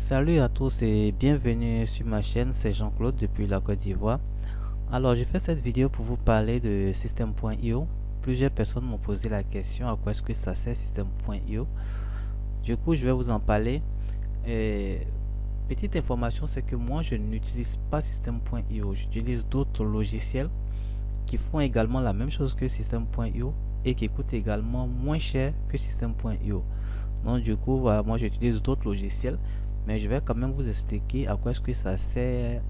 Salut à tous et bienvenue sur ma chaîne, c'est Jean-Claude depuis la Côte d'Ivoire. Alors, je fais cette vidéo pour vous parler de System.io. Plusieurs personnes m'ont posé la question à quoi est-ce que ça sert System.io. Du coup, je vais vous en parler. Et petite information, c'est que moi, je n'utilise pas System.io. J'utilise d'autres logiciels qui font également la même chose que System.io et qui coûtent également moins cher que System.io. Donc, du coup, voilà, moi, j'utilise d'autres logiciels. Mais je vais quand même vous expliquer à quoi est-ce que ça sert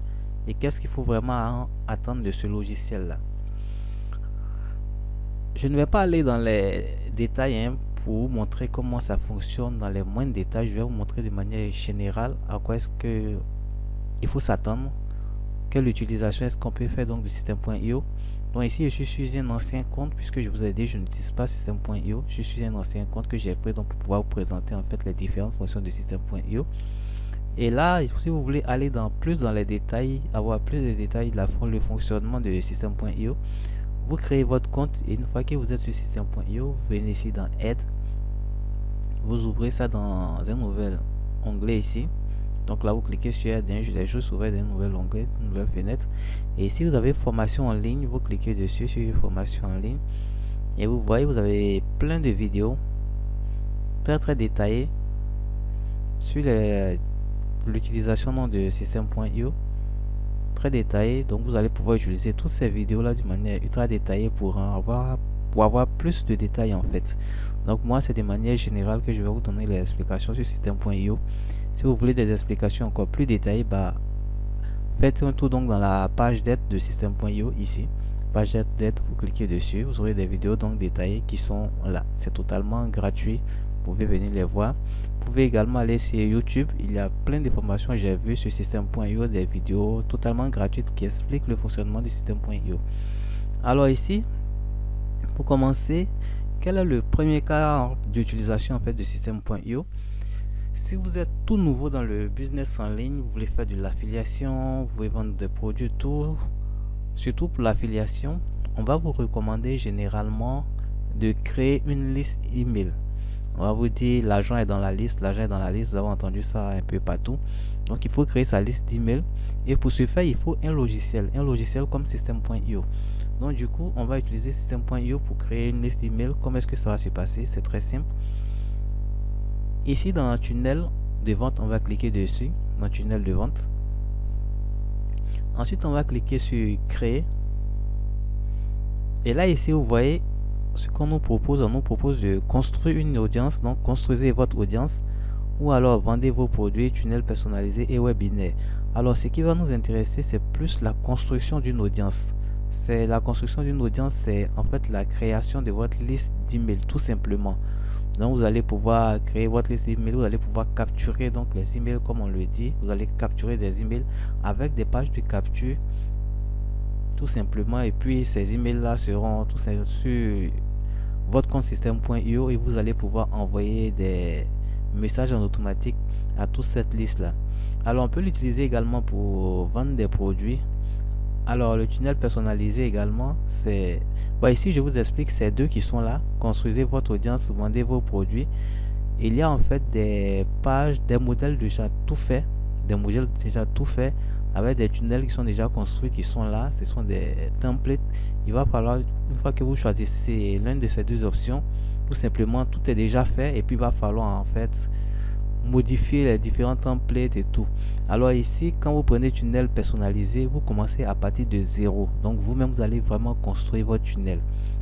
et qu'est-ce qu'il faut vraiment attendre de ce logiciel là. Je ne vais pas aller dans les détails pour vous montrer comment ça fonctionne dans les moindres détails. Je vais vous montrer de manière générale à quoi est-ce que il faut s'attendre, quelle utilisation est-ce qu'on peut faire donc du System.io. Donc ici je suis sur un ancien compte, puisque je vous ai dit je n'utilise pas System.io. Je suis un ancien compte que j'ai pris donc pour pouvoir vous présenter en fait les différentes fonctions de System.io. Et là, si vous voulez aller plus dans les détails, avoir plus de détails de le fonctionnement de System.io, vous créez votre compte et une fois que vous êtes sur System.io, vous venez ici dans Aide, vous ouvrez ça dans un nouvel onglet ici. Donc là, vous cliquez sur Aide, les choses s'ouvrent dans un nouvel onglet, une nouvelle fenêtre. Et si vous avez formation en ligne, vous cliquez dessus sur formation en ligne et vous voyez, vous avez plein de vidéos très détaillées sur l'utilisation de System.io, très détaillé. Donc vous allez pouvoir utiliser toutes ces vidéos là de manière ultra détaillée pour avoir plus de détails en fait. Donc moi, c'est de manière générale que je vais vous donner les explications sur System.io. Si vous voulez des explications encore plus détaillées, faites un tour donc dans la page d'aide de System.io ici. Page d'aide, vous cliquez dessus, vous aurez des vidéos donc détaillées qui sont là. C'est totalement gratuit, vous pouvez venir les voir. Vous pouvez également aller sur YouTube, il y a plein d'informations. J'ai vu sur System.io des vidéos totalement gratuites qui expliquent le fonctionnement du System.io. Alors ici, pour commencer, quel est le premier cas d'utilisation en fait de System.io? Si vous êtes tout nouveau dans le business en ligne, vous voulez faire de l'affiliation, vous voulez vendre des produits, tout, surtout pour l'affiliation, on va vous recommander généralement de créer une liste email. On va vous dire l'argent est dans la liste, vous avez entendu ça un peu partout. Donc il faut créer sa liste d'email et pour ce faire il faut un logiciel comme System.io. Donc du coup on va utiliser System.io pour créer une liste d'email. Comment est-ce que ça va se passer? C'est très simple. Ici dans le tunnel de vente, on va cliquer dessus, dans le tunnel de vente. Ensuite on va cliquer sur créer. Et là ici vous voyez ce qu'on nous propose. On nous propose de construire une audience. Donc construisez votre audience ou alors vendez vos produits, tunnel personnalisé et webinaire. Alors ce qui va nous intéresser, c'est plus la construction d'une audience. C'est la construction d'une audience, c'est en fait la création de votre liste d'email tout simplement. Donc vous allez pouvoir créer votre liste d'email, vous allez pouvoir capturer donc les emails comme on le dit. Vous allez capturer des emails avec des pages de capture tout simplement, et puis ces emails là seront tous sur votre compte System.io et vous allez pouvoir envoyer des messages en automatique à toute cette liste là. Alors on peut l'utiliser également pour vendre des produits. Alors le tunnel personnalisé également, c'est ici je vous explique ces deux qui sont là. Construisez votre audience, vendez vos produits. Il y a en fait des pages, des modèles déjà tout faits, avec des tunnels qui sont déjà construits, qui sont là. Ce sont des templates. Il va falloir, une fois que vous choisissez l'une de ces deux options, tout simplement tout est déjà fait et puis il va falloir en fait modifier les différents templates et tout. Alors ici, quand vous prenez tunnel personnalisé, vous commencez à partir de zéro. Donc vous-même vous allez vraiment construire votre tunnel.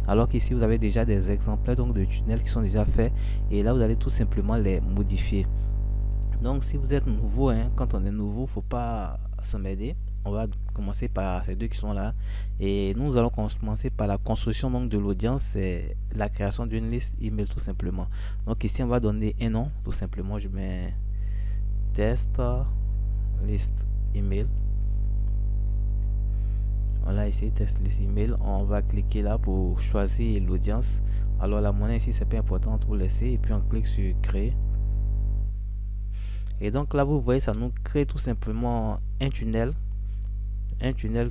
Alors qu'ici vous avez déjà des exemplaires donc de tunnels qui sont déjà faits et là vous allez tout simplement les modifier. Donc si vous êtes nouveau, quand on est nouveau, faut pas s'emmerder. On va commencer par ces deux qui sont là et nous allons commencer par la construction donc de l'audience, c'est la création d'une liste email tout simplement. Donc ici on va donner un nom tout simplement. Je mets test liste email. Voilà, ici test liste email. On va cliquer là pour choisir l'audience. Alors la monnaie ici c'est pas important, pour laisser et puis on clique sur créer. Et donc là vous voyez, ça nous crée tout simplement un tunnel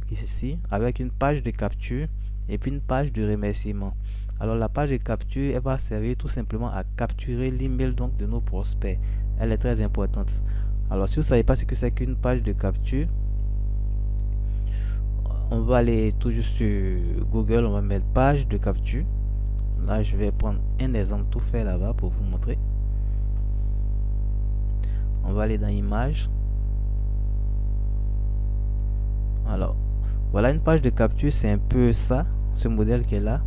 ici avec une page de capture et puis une page de remerciement. Alors la page de capture, elle va servir tout simplement à capturer l'email donc de nos prospects. Elle est très importante. Alors si vous savez pas ce que c'est qu'une page de capture, on va aller tout juste sur Google, on va mettre page de capture. Là je vais prendre un exemple tout fait là-bas pour vous montrer. On va aller dans images. Alors voilà une page de capture, c'est un peu ça, ce modèle qui est là.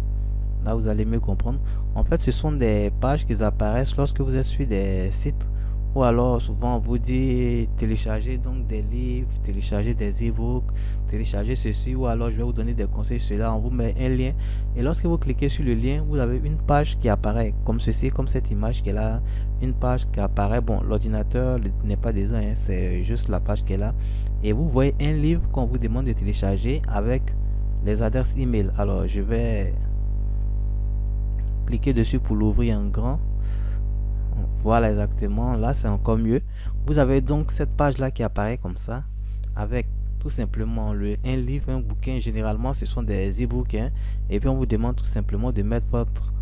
Là vous allez mieux comprendre. En fait ce sont des pages qui apparaissent lorsque vous êtes sur des sites, ou alors souvent on vous dit télécharger donc des livres, télécharger des e-books, télécharger ceci, ou alors je vais vous donner des conseils sur cela. On vous met un lien et lorsque vous cliquez sur le lien, vous avez une page qui apparaît comme ceci, comme cette image qui est là, une page qui apparaît. Bon, l'ordinateur n'est pas dedans, hein, c'est juste la page qui est là, et vous voyez un livre qu'on vous demande de télécharger avec les adresses email. Alors je vais cliquer dessus pour l'ouvrir en grand. Voilà, exactement, là c'est encore mieux. Vous avez donc cette page là qui apparaît comme ça avec tout simplement un livre, un bouquin. Généralement ce sont des e-books, hein, et puis on vous demande tout simplement de mettre votre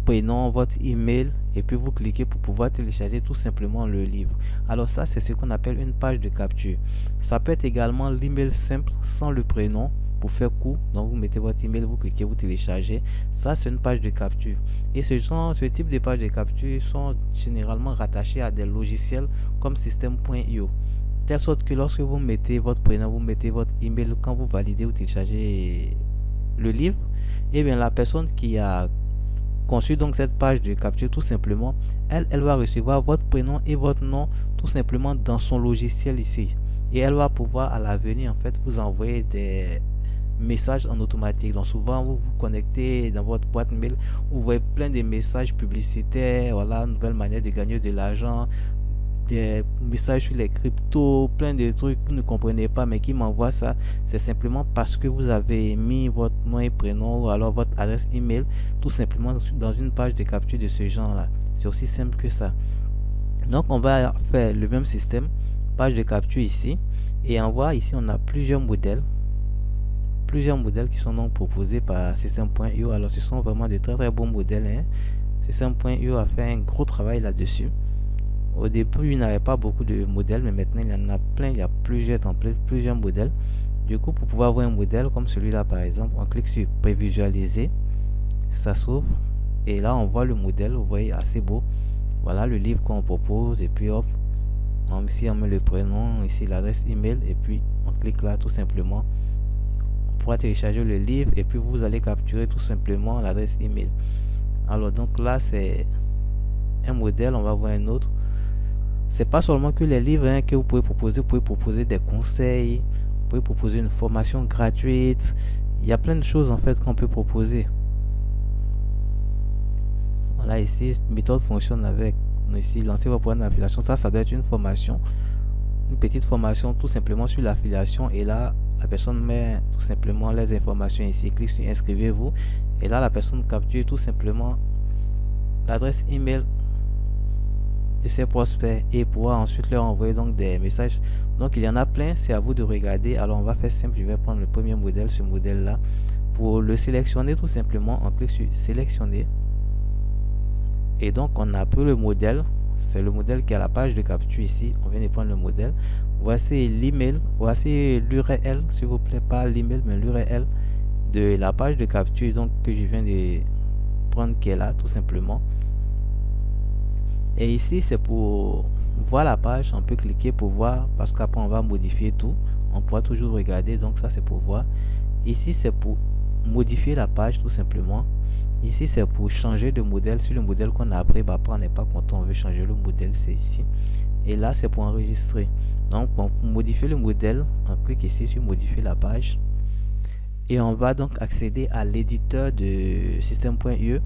prénom, votre email, et puis vous cliquez pour pouvoir télécharger tout simplement le livre. Alors ça c'est ce qu'on appelle une page de capture. Ça peut être également l'email simple sans le prénom pour faire court. Donc vous mettez votre email, vous cliquez, vous téléchargez. Ça c'est une page de capture. Et ce type de page de capture sont généralement rattachés à des logiciels comme System.io, telle sorte que lorsque vous mettez votre prénom, vous mettez votre email, quand vous validez ou téléchargez le livre, et bien la personne qui a conçu donc cette page de capture, tout simplement elle va recevoir votre prénom et votre nom tout simplement dans son logiciel ici, et elle va pouvoir à l'avenir en fait vous envoyer des messages en automatique. Donc souvent vous vous connectez dans votre boîte mail, vous voyez plein de messages publicitaires, voilà, nouvelle manière de gagner de l'argent, des messages sur les cryptos, plein de trucs que vous ne comprenez pas, mais qui m'envoie ça. C'est simplement parce que vous avez mis votre nom et prénom, ou alors votre adresse email tout simplement dans une page de capture de ce genre là. C'est aussi simple que ça. Donc on va faire le même système, page de capture ici, et on voit ici on a plusieurs modèles qui sont donc proposés par System.io. Alors ce sont vraiment de très bons modèles, hein. System.io a fait un gros travail là-dessus. Au début il n'avait pas beaucoup de modèles, mais maintenant il y en a plein, il y a plusieurs templates, plusieurs modèles. Du coup, pour pouvoir voir un modèle comme celui-là par exemple, on clique sur prévisualiser, ça s'ouvre et là on voit le modèle, vous voyez, assez beau. Voilà le livre qu'on propose, et puis hop, ici on met le prénom, ici l'adresse email, et puis on clique là tout simplement. On pourra télécharger le livre et puis vous allez capturer tout simplement l'adresse email. Alors donc là c'est un modèle, on va voir un autre. C'est pas seulement que les livres, hein, que vous pouvez proposer des conseils, vous pouvez proposer une formation gratuite. Il y a plein de choses en fait qu'on peut proposer. Voilà, ici méthode fonctionne avec, ici lancer votre programme d'affiliation. Ça doit être une formation, une petite formation tout simplement sur l'affiliation, et là la personne met tout simplement les informations ici, clique sur inscrivez-vous, et là la personne capture tout simplement l'adresse email de ses prospects et pourra ensuite leur envoyer donc des messages. Donc il y en a plein, c'est à vous de regarder. Alors on va faire simple, je vais prendre le premier modèle, ce modèle là. Pour le sélectionner tout simplement, on clique sur sélectionner, et donc on a pris le modèle. C'est le modèle qui a la page de capture ici. On vient de prendre le modèle. Voici l'email, voici l'URL, s'il vous plaît, pas l'email mais l'URL de la page de capture donc que je viens de prendre, qui est là tout simplement. Et ici c'est pour voir la page, on peut cliquer pour voir, parce qu'après on va modifier tout, on pourra toujours regarder. Donc ça c'est pour voir. Ici c'est pour modifier la page tout simplement. Ici c'est pour changer de modèle. Si le modèle qu'on a appris, bah, après on n'est pas content, on veut changer le modèle, c'est ici. Et là c'est pour enregistrer. Donc pour modifier le modèle, on clique ici sur modifier la page, et on va donc accéder à l'éditeur de System.io.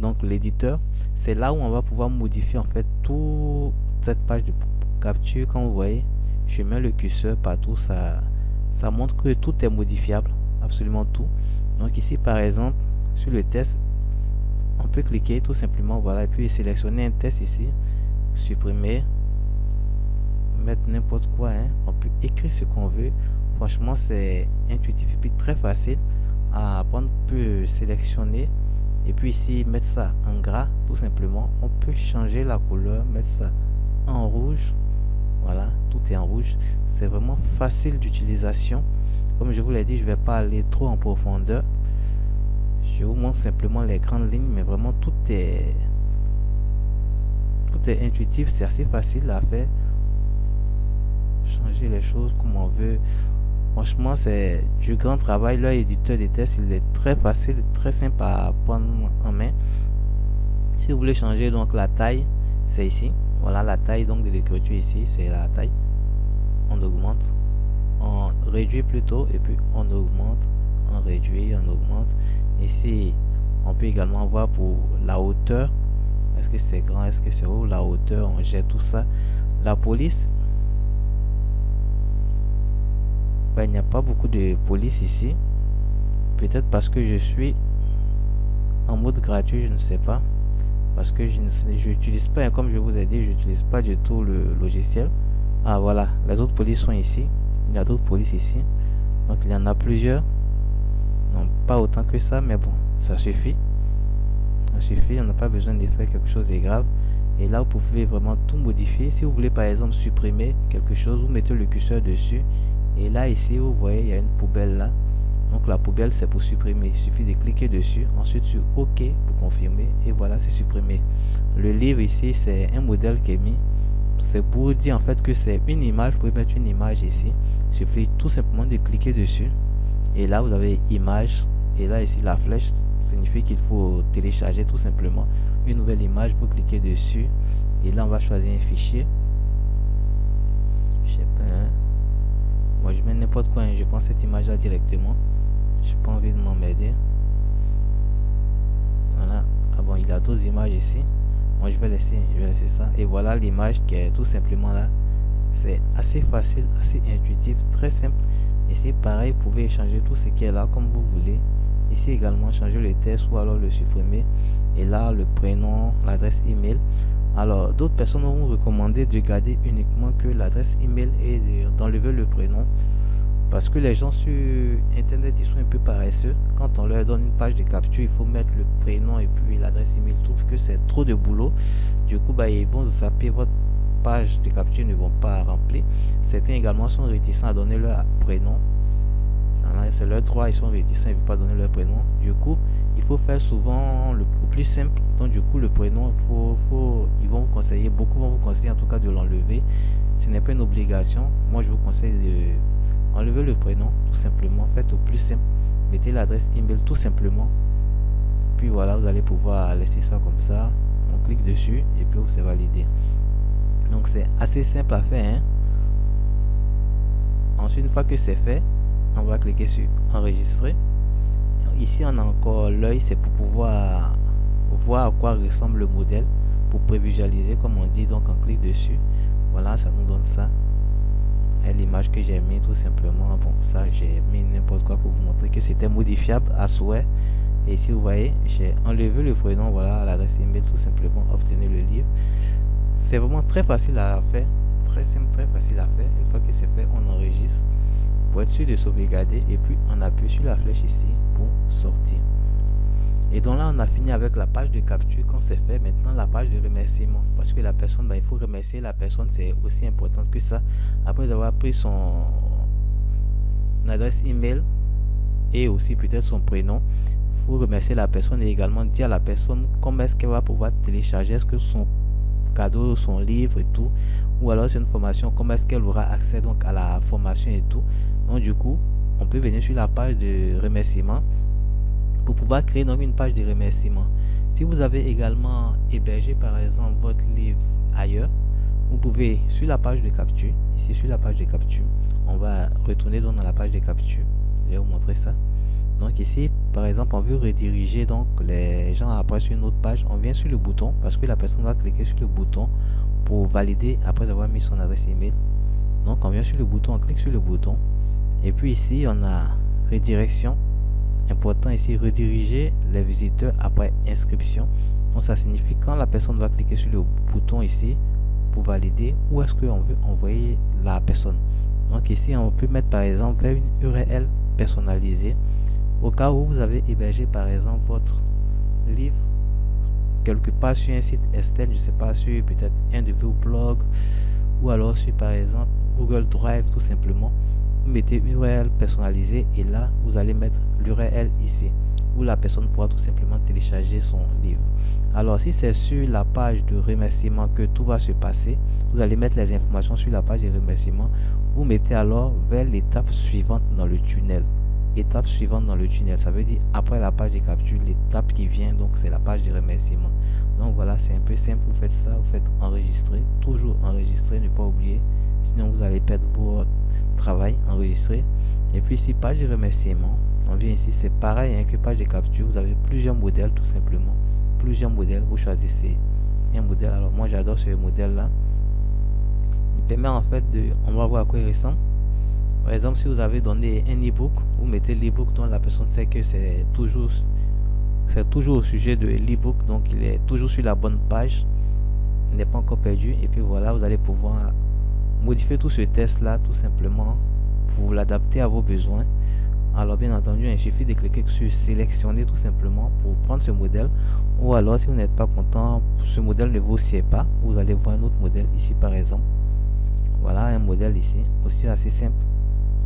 Donc l'éditeur, c'est là où on va pouvoir modifier en fait toute cette page de capture. Quand vous voyez, je mets le curseur partout, ça montre que tout est modifiable, absolument tout. Donc ici par exemple sur le test, on peut cliquer tout simplement, voilà, et puis sélectionner un test ici, supprimer, mettre n'importe quoi, hein. On peut écrire ce qu'on veut. Franchement c'est intuitif et puis très facile à apprendre. On peut sélectionner et puis ici mettre ça en gras tout simplement. On peut changer la couleur, mettre ça en rouge, rouge. Voilà, tout est en rouge. C'est vraiment facile d'utilisation. Comme je vous l'ai dit, je ne vais pas aller trop en profondeur. Je vous montre simplement les grandes lignes, mais vraiment tout est intuitif, c'est assez facile à faire. Changer les choses comme on veut. Franchement, c'est du grand travail. Leur éditeur de texte, il est très facile, très simple à prendre en main. Si vous voulez changer donc la taille, c'est ici. Voilà la taille donc de l'écriture ici, c'est la taille. On augmente, on réduit plutôt, et puis on augmente, on réduit, on augmente. Ici, on peut également voir pour la hauteur. Est-ce que c'est grand, est-ce que c'est haut, la hauteur, on gère tout ça. La police, ben, il n'y a pas beaucoup de police ici. Peut-être parce que je suis en mode gratuit, je ne sais pas. Parce que je n'utilise pas, comme je vous ai dit, je n'utilise pas du tout le logiciel. Ah voilà, les autres polices sont ici. Il y a d'autres polices ici. Donc il y en a plusieurs. Non, pas autant que ça, mais bon, ça suffit. Ça suffit, on n'a pas besoin de faire quelque chose de grave. Et là, vous pouvez vraiment tout modifier. Si vous voulez par exemple supprimer quelque chose, vous mettez le curseur dessus. Et là, ici, vous voyez, il y a une poubelle là. Donc la poubelle, c'est pour supprimer. Il suffit de cliquer dessus. Ensuite sur OK pour confirmer. Et voilà, c'est supprimé. Le livre ici, c'est un modèle qui est mis. C'est pour dire en fait que c'est une image. Vous pouvez mettre une image ici. Il suffit tout simplement de cliquer dessus. Et là, vous avez image. Et là, ici, la flèche signifie qu'il faut télécharger tout simplement une nouvelle image. Vous cliquez dessus. Et là, on va choisir un fichier. Je sais pas. Hein. Moi, je mets n'importe quoi. Hein. Je prends cette image là directement. J'ai pas envie de m'emmerder. Voilà. Ah bon, il y a d'autres images ici. Moi, je vais laisser ça. Et voilà l'image qui est tout simplement là. C'est assez facile, assez intuitif, très simple. Ici, pareil, vous pouvez changer tout ce qui est là comme vous voulez. Ici également, changer le texte ou alors le supprimer. Et là, le prénom, l'adresse email. Alors, d'autres personnes vont vous recommander de garder uniquement que l'adresse email et d'enlever le prénom. Parce que les gens sur internet, ils sont un peu paresseux. Quand on leur donne une page de capture, il faut mettre le prénom et puis l'adresse email. Ils trouvent que c'est trop de boulot. Du coup, bah, ils vont zapper votre page de capture, ne vont pas remplir. Certains également sont réticents à donner leur prénom. Voilà, c'est leur droit, ils sont réticents, ils ne veulent pas donner leur prénom. Du coup, il faut faire souvent le plus simple. Donc du coup, le prénom, ils vont vous conseiller, beaucoup vont vous conseiller en tout cas de l'enlever. Ce n'est pas une obligation. Moi, je vous conseille de enlever le prénom, tout simplement. Faites au plus simple. Mettez l'adresse email tout simplement. Puis voilà, vous allez pouvoir laisser ça comme ça. On clique dessus et puis c'est validé. Donc c'est assez simple à faire. Hein? Ensuite, une fois que c'est fait, on va cliquer sur enregistrer. Ici, on a encore l'œil, c'est pour pouvoir voir à quoi ressemble le modèle, pour prévisualiser comme on dit. Donc on clique dessus. Voilà, ça nous donne ça. Et l'image que j'ai mis tout simplement. Bon, ça j'ai mis n'importe quoi pour vous montrer que c'était modifiable à souhait. Et ici vous voyez, j'ai enlevé le prénom, voilà, l'adresse email, tout simplement obtenir le livre. C'est vraiment très facile à faire, très simple, très facile à faire. Une fois que c'est fait, on enregistre pour être sûr de sauvegarder et puis on appuie sur la flèche ici pour sortir. Et donc là, on a fini avec la page de capture. Quand c'est fait, maintenant la page de remerciement, parce que la personne, il faut remercier la personne, c'est aussi important que ça. Après avoir pris son adresse email et aussi peut-être son prénom, il faut remercier la personne et également dire à la personne comment est-ce qu'elle va pouvoir télécharger, est-ce que son cadeau, son livre et tout, ou alors c'est une formation, comment est-ce qu'elle aura accès donc à la formation et tout. Donc du coup, on peut venir sur la page de remerciement pour pouvoir créer donc une page de remerciement. Si vous avez également hébergé par exemple votre livre ailleurs, vous pouvez sur la page de capture, ici sur la page de capture, on va retourner donc dans la page de capture. Je vais vous montrer ça. Donc ici par exemple on veut rediriger donc les gens après sur une autre page, on vient sur le bouton parce que la personne va cliquer sur le bouton pour valider après avoir mis son adresse email. Donc on vient sur le bouton, on clique sur le bouton et puis ici on a redirection. Important ici, rediriger les visiteurs après inscription. Donc ça signifie quand la personne va cliquer sur le bouton ici pour valider où est-ce qu'on veut envoyer la personne. Donc ici on peut mettre par exemple vers une URL personnalisée au cas où vous avez hébergé par exemple votre livre quelque part sur un site externe, je sais pas, sur peut-être un de vos blogs ou alors sur par exemple Google Drive tout simplement, vous mettez une URL personnalisée et là vous allez mettre l'URL ici où la personne pourra tout simplement télécharger son livre. Alors si c'est sur la page de remerciement que tout va se passer, vous allez mettre les informations sur la page de remerciement. Vous mettez alors vers l'étape suivante dans le tunnel. Étape suivante dans le tunnel, ça veut dire après la page de capture, l'étape qui vient, donc c'est la page de remerciement. Donc voilà, c'est un peu simple. Vous faites ça, vous faites enregistrer, toujours enregistrer, ne pas oublier, sinon vous allez perdre votre travail. Enregistrer, et puis ici page de remerciement, on vient ici, c'est pareil hein, que page de capture. Vous avez plusieurs modèles tout simplement, plusieurs modèles, vous choisissez un modèle. Alors moi j'adore ce modèle là, il permet en fait de, on va voir à quoi il ressemble. Par exemple, si vous avez donné un e-book, vous mettez l'e-book dont la personne sait que c'est toujours au sujet de l'e-book, donc il est toujours sur la bonne page, il n'est pas encore perdu. Et puis voilà, vous allez pouvoir modifier tout ce test là tout simplement pour l'adapter à vos besoins. Alors bien entendu, il suffit de cliquer sur sélectionner tout simplement pour prendre ce modèle, ou alors si vous n'êtes pas content, ce modèle ne vous sied pas, vous allez voir un autre modèle ici par exemple. Voilà un modèle ici, aussi assez simple.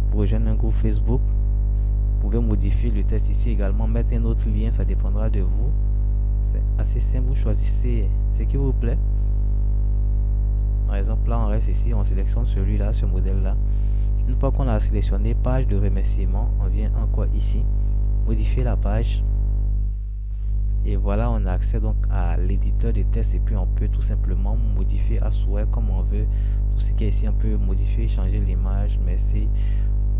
Pour rejoindre un groupe Facebook, vous pouvez modifier le test ici également, mettre un autre lien, ça dépendra de vous. C'est assez simple, vous choisissez ce qui vous plaît. Par exemple là on reste ici, on sélectionne celui-là, ce modèle-là. Une fois qu'on a sélectionné page de remerciement, on vient encore ici, modifier la page. Et voilà, on a accès donc à l'éditeur de test et puis on peut tout simplement modifier à souhait comme on veut. Tout ce qui est ici, on peut modifier, changer l'image, merci.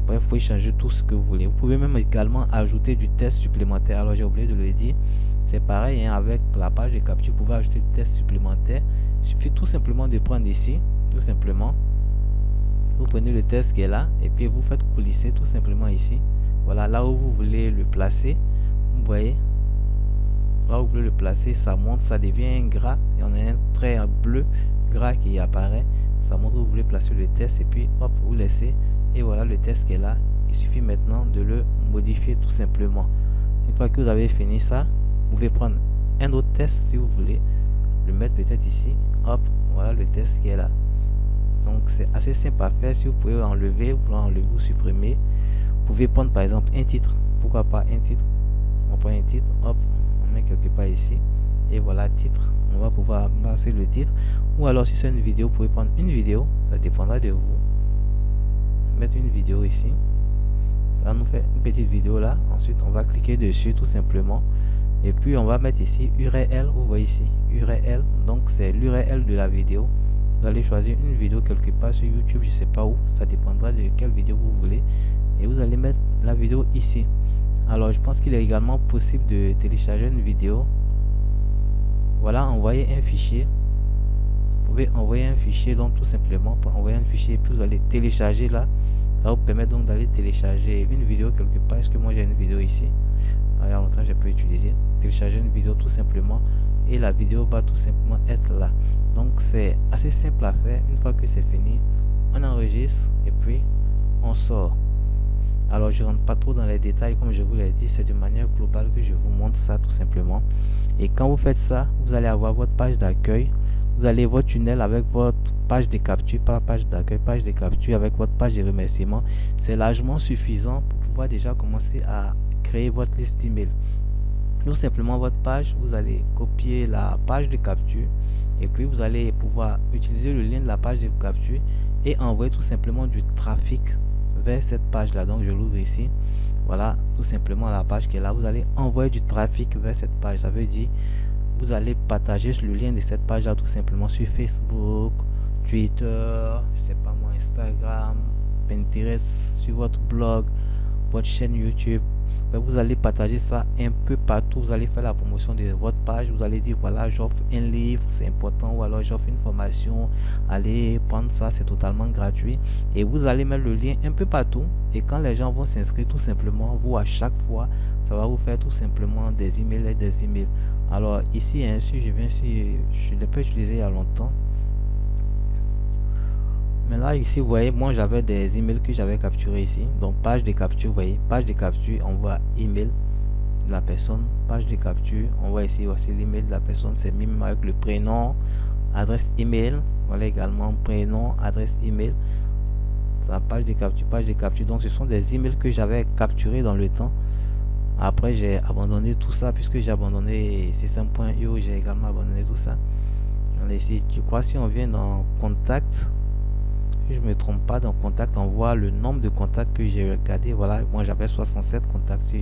Bref, vous pouvez changer tout ce que vous voulez. Vous pouvez même également ajouter du test supplémentaire. Alors j'ai oublié de le dire, c'est pareil hein, avec la page de capture, vous pouvez ajouter du test supplémentaire. Il suffit tout simplement de prendre ici, tout simplement. Vous prenez le test qui est là et puis vous faites coulisser tout simplement ici. Voilà, là où vous voulez le placer, vous voyez, là où vous voulez le placer, ça monte, ça devient gras. Il y en a un trait bleu gras qui apparaît, ça montre où vous voulez placer le test et puis hop, vous laissez et voilà le test qui est là. Il suffit maintenant de le modifier tout simplement. Une fois que vous avez fini ça, vous pouvez prendre un autre test si vous voulez, le mettre peut-être ici, hop, voilà le test qui est là. Donc c'est assez simple à faire. Si vous pouvez enlever, vous pouvez enlever ou supprimer. Vous pouvez prendre par exemple un titre, pourquoi pas un titre. On prend un titre, hop, on met quelque part ici et voilà titre. On va pouvoir passer le titre, ou alors si c'est une vidéo, vous pouvez prendre une vidéo, ça dépendra de vous. Mettre une vidéo ici, ça nous fait une petite vidéo là. Ensuite on va cliquer dessus tout simplement et puis on va mettre ici URL. Vous voyez ici URL, donc c'est l'URL de la vidéo. Vous allez choisir une vidéo quelque part sur YouTube, je sais pas où, ça dépendra de quelle vidéo vous voulez, et vous allez mettre la vidéo ici. Alors je pense qu'il est également possible de télécharger une vidéo. Voilà, envoyer un fichier. Vous pouvez envoyer un fichier, donc tout simplement pour envoyer un fichier, puis vous allez télécharger là. Ça vous permet donc d'aller télécharger une vidéo quelque part. Est-ce que moi j'ai une vidéo ici? Il y a longtemps je peux utiliser. Télécharger une vidéo tout simplement et la vidéo va tout simplement être là. Donc c'est assez simple à faire. Une fois que c'est fini, on enregistre et puis on sort. Alors je rentre pas trop dans les détails, comme je vous l'ai dit, c'est de manière globale que je vous montre ça tout simplement. Et quand vous faites ça, vous allez avoir votre page d'accueil, vous allez votre tunnel avec votre page de capture, pas page d'accueil, page de capture avec votre page de remerciement. C'est largement suffisant pour pouvoir déjà commencer à créer votre liste email. Tout simplement votre page, vous allez copier la page de capture et puis vous allez pouvoir utiliser le lien de la page de capture et envoyer tout simplement du trafic vers cette page là. Donc je l'ouvre ici, voilà tout simplement la page qui est là. Vous allez envoyer du trafic vers cette page, ça veut dire vous allez partager le lien de cette page là tout simplement sur Facebook, Twitter, je sais pas moi, Instagram, Pinterest, sur votre blog, votre chaîne YouTube. Vous allez partager ça un peu partout. Vous allez faire la promotion de votre page. Vous allez dire voilà, j'offre un livre, c'est important, ou alors j'offre une formation, allez prendre ça, c'est totalement gratuit. Et vous allez mettre le lien un peu partout, et quand les gens vont s'inscrire tout simplement, vous à chaque fois ça va vous faire tout simplement des emails et des emails. Alors ici si je viens ici, je l'ai pas utilisé il y a longtemps, mais là ici vous voyez, moi j'avais des emails que j'avais capturé ici. Donc page de capture, vous voyez, page de capture, on voit email de la personne, page de capture, on voit ici, voici l'email de la personne, c'est même avec le prénom, adresse email, Voilà également prénom, adresse email, sa page de capture, donc ce sont des emails que j'avais capturés dans le temps. Après j'ai abandonné tout ça puisque j'ai abandonné système.io, j'ai également abandonné tout ça. Allez, si tu crois, si on vient dans contact, si je me trompe pas, dans contact on voit le nombre de contacts que j'ai regardé. Voilà, moi j'avais 67 contacts sur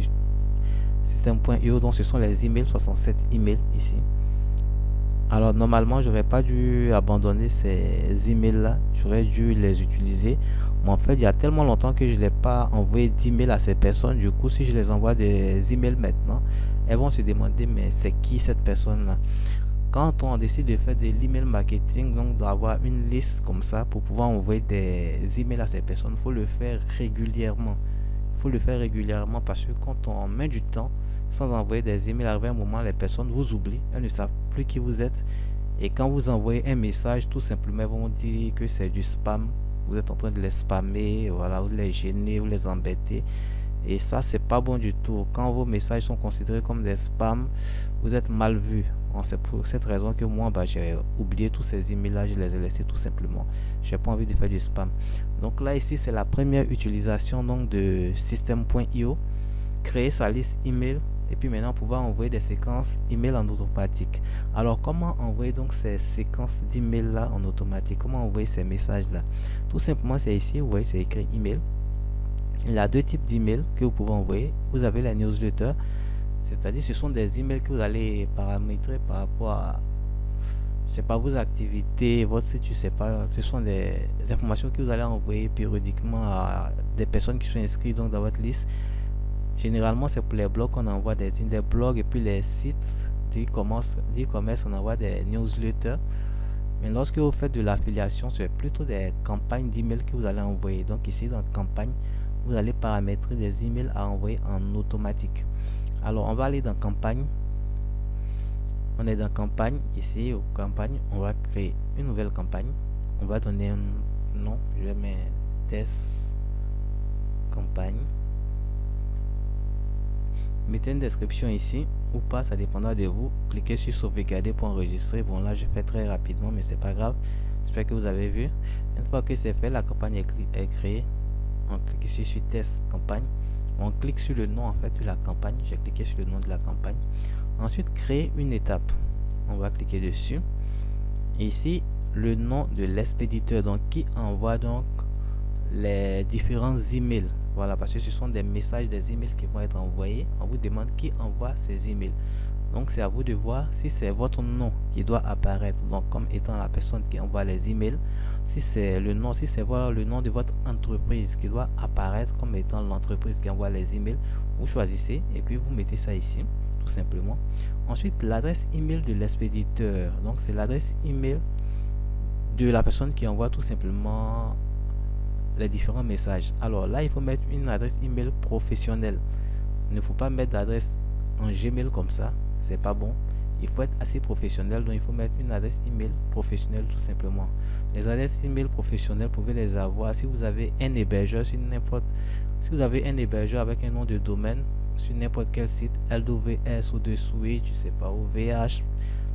système.io, donc ce sont les emails, 67 emails ici. Alors normalement j'aurais pas dû abandonner ces emails là, j'aurais dû les utiliser, mais en fait il y a tellement longtemps que je n'ai pas envoyé d'emails à ces personnes. Du coup, si je les envoie des emails maintenant, elles vont se demander mais c'est qui cette personne là. Quand on décide de faire de l'email marketing, donc d'avoir une liste comme ça pour pouvoir envoyer des emails à ces personnes, il faut le faire régulièrement. Il faut le faire régulièrement parce que quand on met du temps sans envoyer des emails, arrivé un moment, les personnes vous oublient, elles ne savent plus qui vous êtes. Et quand vous envoyez un message, tout simplement, ils vont dire que c'est du spam. Vous êtes en train de les spammer, voilà, vous les gênez, vous les embêtez. Et ça, c'est pas bon du tout. Quand vos messages sont considérés comme des spams, vous êtes mal vu. C'est pour cette raison que moi, j'ai oublié tous ces emails là, je les ai laissés tout simplement. J'ai pas envie de faire du spam. Donc là, ici, c'est la première utilisation donc de système.io. Créer sa liste email et puis maintenant pouvoir envoyer des séquences email en automatique. Alors comment envoyer donc ces séquences d'email là en automatique? Comment envoyer ces messages là? Tout simplement, c'est ici, vous voyez, c'est écrit email. Il y a deux types d'emails que vous pouvez envoyer. Vous avez la newsletter, c'est-à-dire ce sont des emails que vous allez paramétrer par rapport à, je sais pas, vos activités, votre site, je sais pas. Ce sont des informations que vous allez envoyer périodiquement à des personnes qui sont inscrites donc dans votre liste. Généralement, c'est pour les blogs qu'on envoie des blogs, et puis les sites d'e-commerce, on envoie des newsletters. Mais lorsque vous faites de l'affiliation, c'est plutôt des campagnes d'email que vous allez envoyer. Donc ici, dans campagne, vous allez paramétrer des emails à envoyer en automatique. Alors, on va aller dans campagne. On est dans campagne. Ici, au campagne, on va créer une nouvelle campagne. On va donner un nom. Je vais mettre test campagne. Mettez une description ici ou pas, ça dépendra de vous. Cliquez sur sauvegarder pour enregistrer. Bon, là je fais très rapidement, mais c'est pas grave. J'espère que vous avez vu. Une fois que c'est fait, la campagne est créée. On clique ici sur test campagne. On clique sur le nom en fait de la campagne. J'ai cliqué sur le nom de la campagne. Ensuite, créer une étape. On va cliquer dessus. Ici, le nom de l'expéditeur, donc qui envoie donc les différents emails. Voilà, parce que ce sont des messages, des emails qui vont être envoyés. On vous demande qui envoie ces emails. Donc c'est à vous de voir si c'est votre nom qui doit apparaître, donc comme étant la personne qui envoie les emails. Si c'est le nom, si c'est le nom de votre entreprise qui doit apparaître comme étant l'entreprise qui envoie les emails, vous choisissez et puis vous mettez ça ici, tout simplement. Ensuite, l'adresse email de l'expéditeur. Donc c'est l'adresse email de la personne qui envoie tout simplement les différents messages. Alors là, il faut mettre une adresse email professionnelle. Il ne faut pas mettre d'adresse en Gmail comme ça, c'est pas bon. Il faut être assez professionnel, donc il faut mettre une adresse email professionnelle tout simplement. Les adresses email professionnelles, vous pouvez les avoir si vous avez un hébergeur sur n'importe, si vous avez un hébergeur avec un nom de domaine sur n'importe quel site, LWS ou de Switch, je sais pas, ou VH,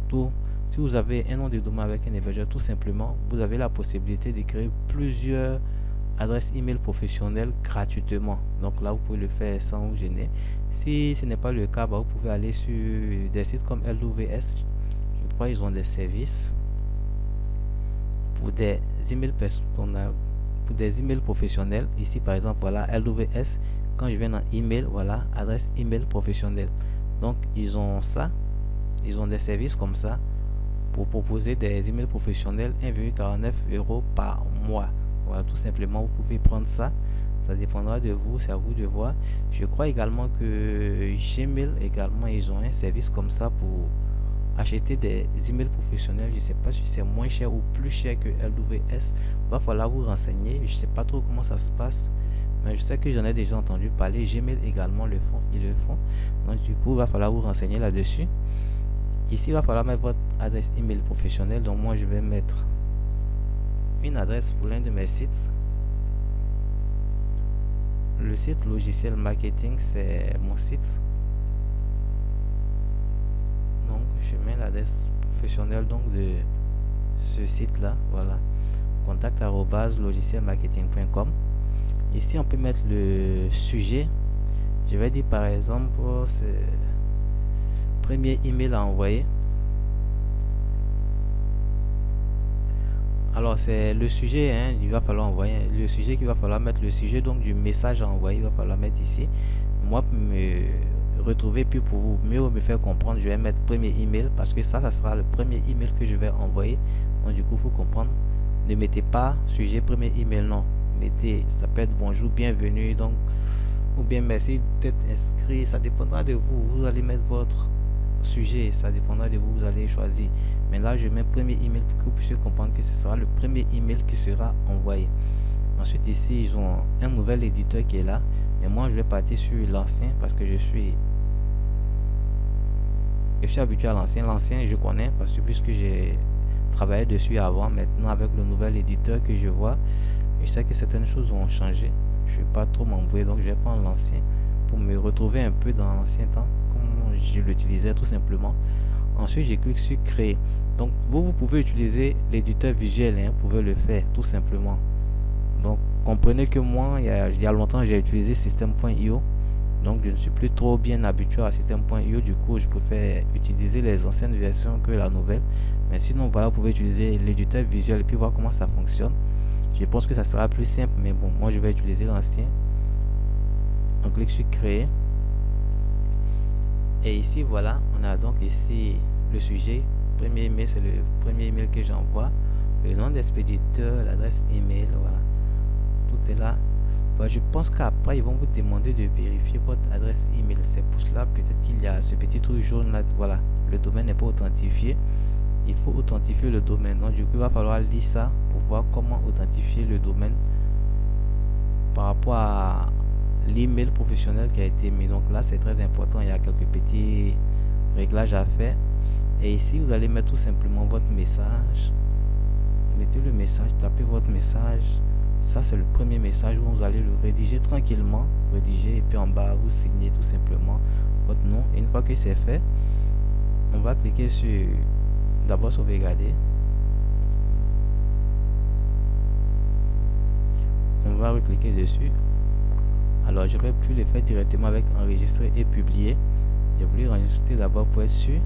tout. Si vous avez un nom de domaine avec un hébergeur, tout simplement, vous avez la possibilité de créer plusieurs adresse email professionnelle gratuitement. Donc là, vous pouvez le faire sans vous gêner. Si ce n'est pas le cas, vous pouvez aller sur des sites comme LWS. Je crois qu'ils ont des services pour des emails personnels, pour des emails professionnels. Ici, par exemple, voilà, LWS. Quand je viens dans email, voilà, adresse email professionnelle. Donc, ils ont ça. Ils ont des services comme ça pour proposer des emails professionnels 1,49 € par mois. Voilà, tout simplement, vous pouvez prendre ça. Ça dépendra de vous, c'est à vous de voir. Je crois également que Gmail également, ils ont un service comme ça pour acheter des emails professionnels. Je ne sais pas si c'est moins cher ou plus cher que LWS. Va falloir vous renseigner. Je ne sais pas trop comment ça se passe, mais je sais que j'en ai déjà entendu parler. Gmail également le font, ils le font. Donc du coup, il va falloir vous renseigner là-dessus. Ici, il va falloir mettre votre adresse email professionnelle. Donc moi, je vais mettre une adresse pour l'un de mes sites. Le site logiciel marketing, c'est mon site. Donc je mets l'adresse professionnelle donc de ce site là, voilà, contact@logicielmarketing.com. Ici on peut mettre le sujet. Je vais dire par exemple c'est premier email à envoyer. Alors c'est le sujet, hein, il va falloir envoyer le sujet qu'il va falloir mettre, le sujet donc du message à envoyer, il va falloir mettre ici. Moi pour me retrouver, puis pour vous mieux me faire comprendre, je vais mettre premier email parce que ça sera le premier email que je vais envoyer. Donc du coup il faut comprendre, ne mettez pas sujet premier email, non, mettez, ça peut être bonjour, bienvenue, donc ou bien merci d'être inscrit, ça dépendra de vous. Vous allez mettre votre sujet, ça dépendra de vous, vous allez choisir. Mais là je mets premier email pour que vous puissiez comprendre que ce sera le premier email qui sera envoyé. Ensuite ici ils ont un nouvel éditeur qui est là, mais moi je vais partir sur l'ancien parce que je suis habitué à l'ancien. L'ancien je connais parce que puisque j'ai travaillé dessus avant. Maintenant avec le nouvel éditeur que je vois, je sais que certaines choses ont changé. Je ne vais pas trop m'embrouiller, donc je vais prendre l'ancien pour me retrouver un peu dans l'ancien temps comme je l'utilisais tout simplement. Ensuite je clique sur créer. Donc vous pouvez utiliser l'éditeur visuel, hein, vous pouvez le faire tout simplement. Donc comprenez que moi il y a longtemps j'ai utilisé système.io, donc je ne suis plus trop bien habitué à système.io, du coup je préfère utiliser les anciennes versions que la nouvelle. Mais sinon voilà, vous pouvez utiliser l'éditeur visuel et puis voir comment ça fonctionne. Je pense que ça sera plus simple, mais bon, moi je vais utiliser l'ancien. On clique sur créer et ici voilà, on a donc ici le sujet. Premier email, c'est le premier email que j'envoie, le nom d'expéditeur, l'adresse email, voilà, tout est là. Bah, je pense qu'après ils vont vous demander de vérifier votre adresse email. C'est pour cela peut-être qu'il y a ce petit truc jaune là, voilà, le domaine n'est pas authentifié. Il faut authentifier le domaine, donc du coup il va falloir lire ça pour voir comment authentifier le domaine par rapport à l'email professionnel qui a été mis. Donc là c'est très important, il y a quelques petits réglages à faire. Et ici vous allez mettre tout simplement votre message, mettez le message, tapez votre message. Ça c'est le premier message où vous allez le rédiger tranquillement, rédiger, et puis en bas vous signez tout simplement votre nom. Et une fois que c'est fait, on va cliquer sur d'abord sauvegarder. On va recliquer dessus. Alors j'aurais pu le faire directement avec enregistrer et publier. J'ai voulu enregistrer d'abord pour être sûr.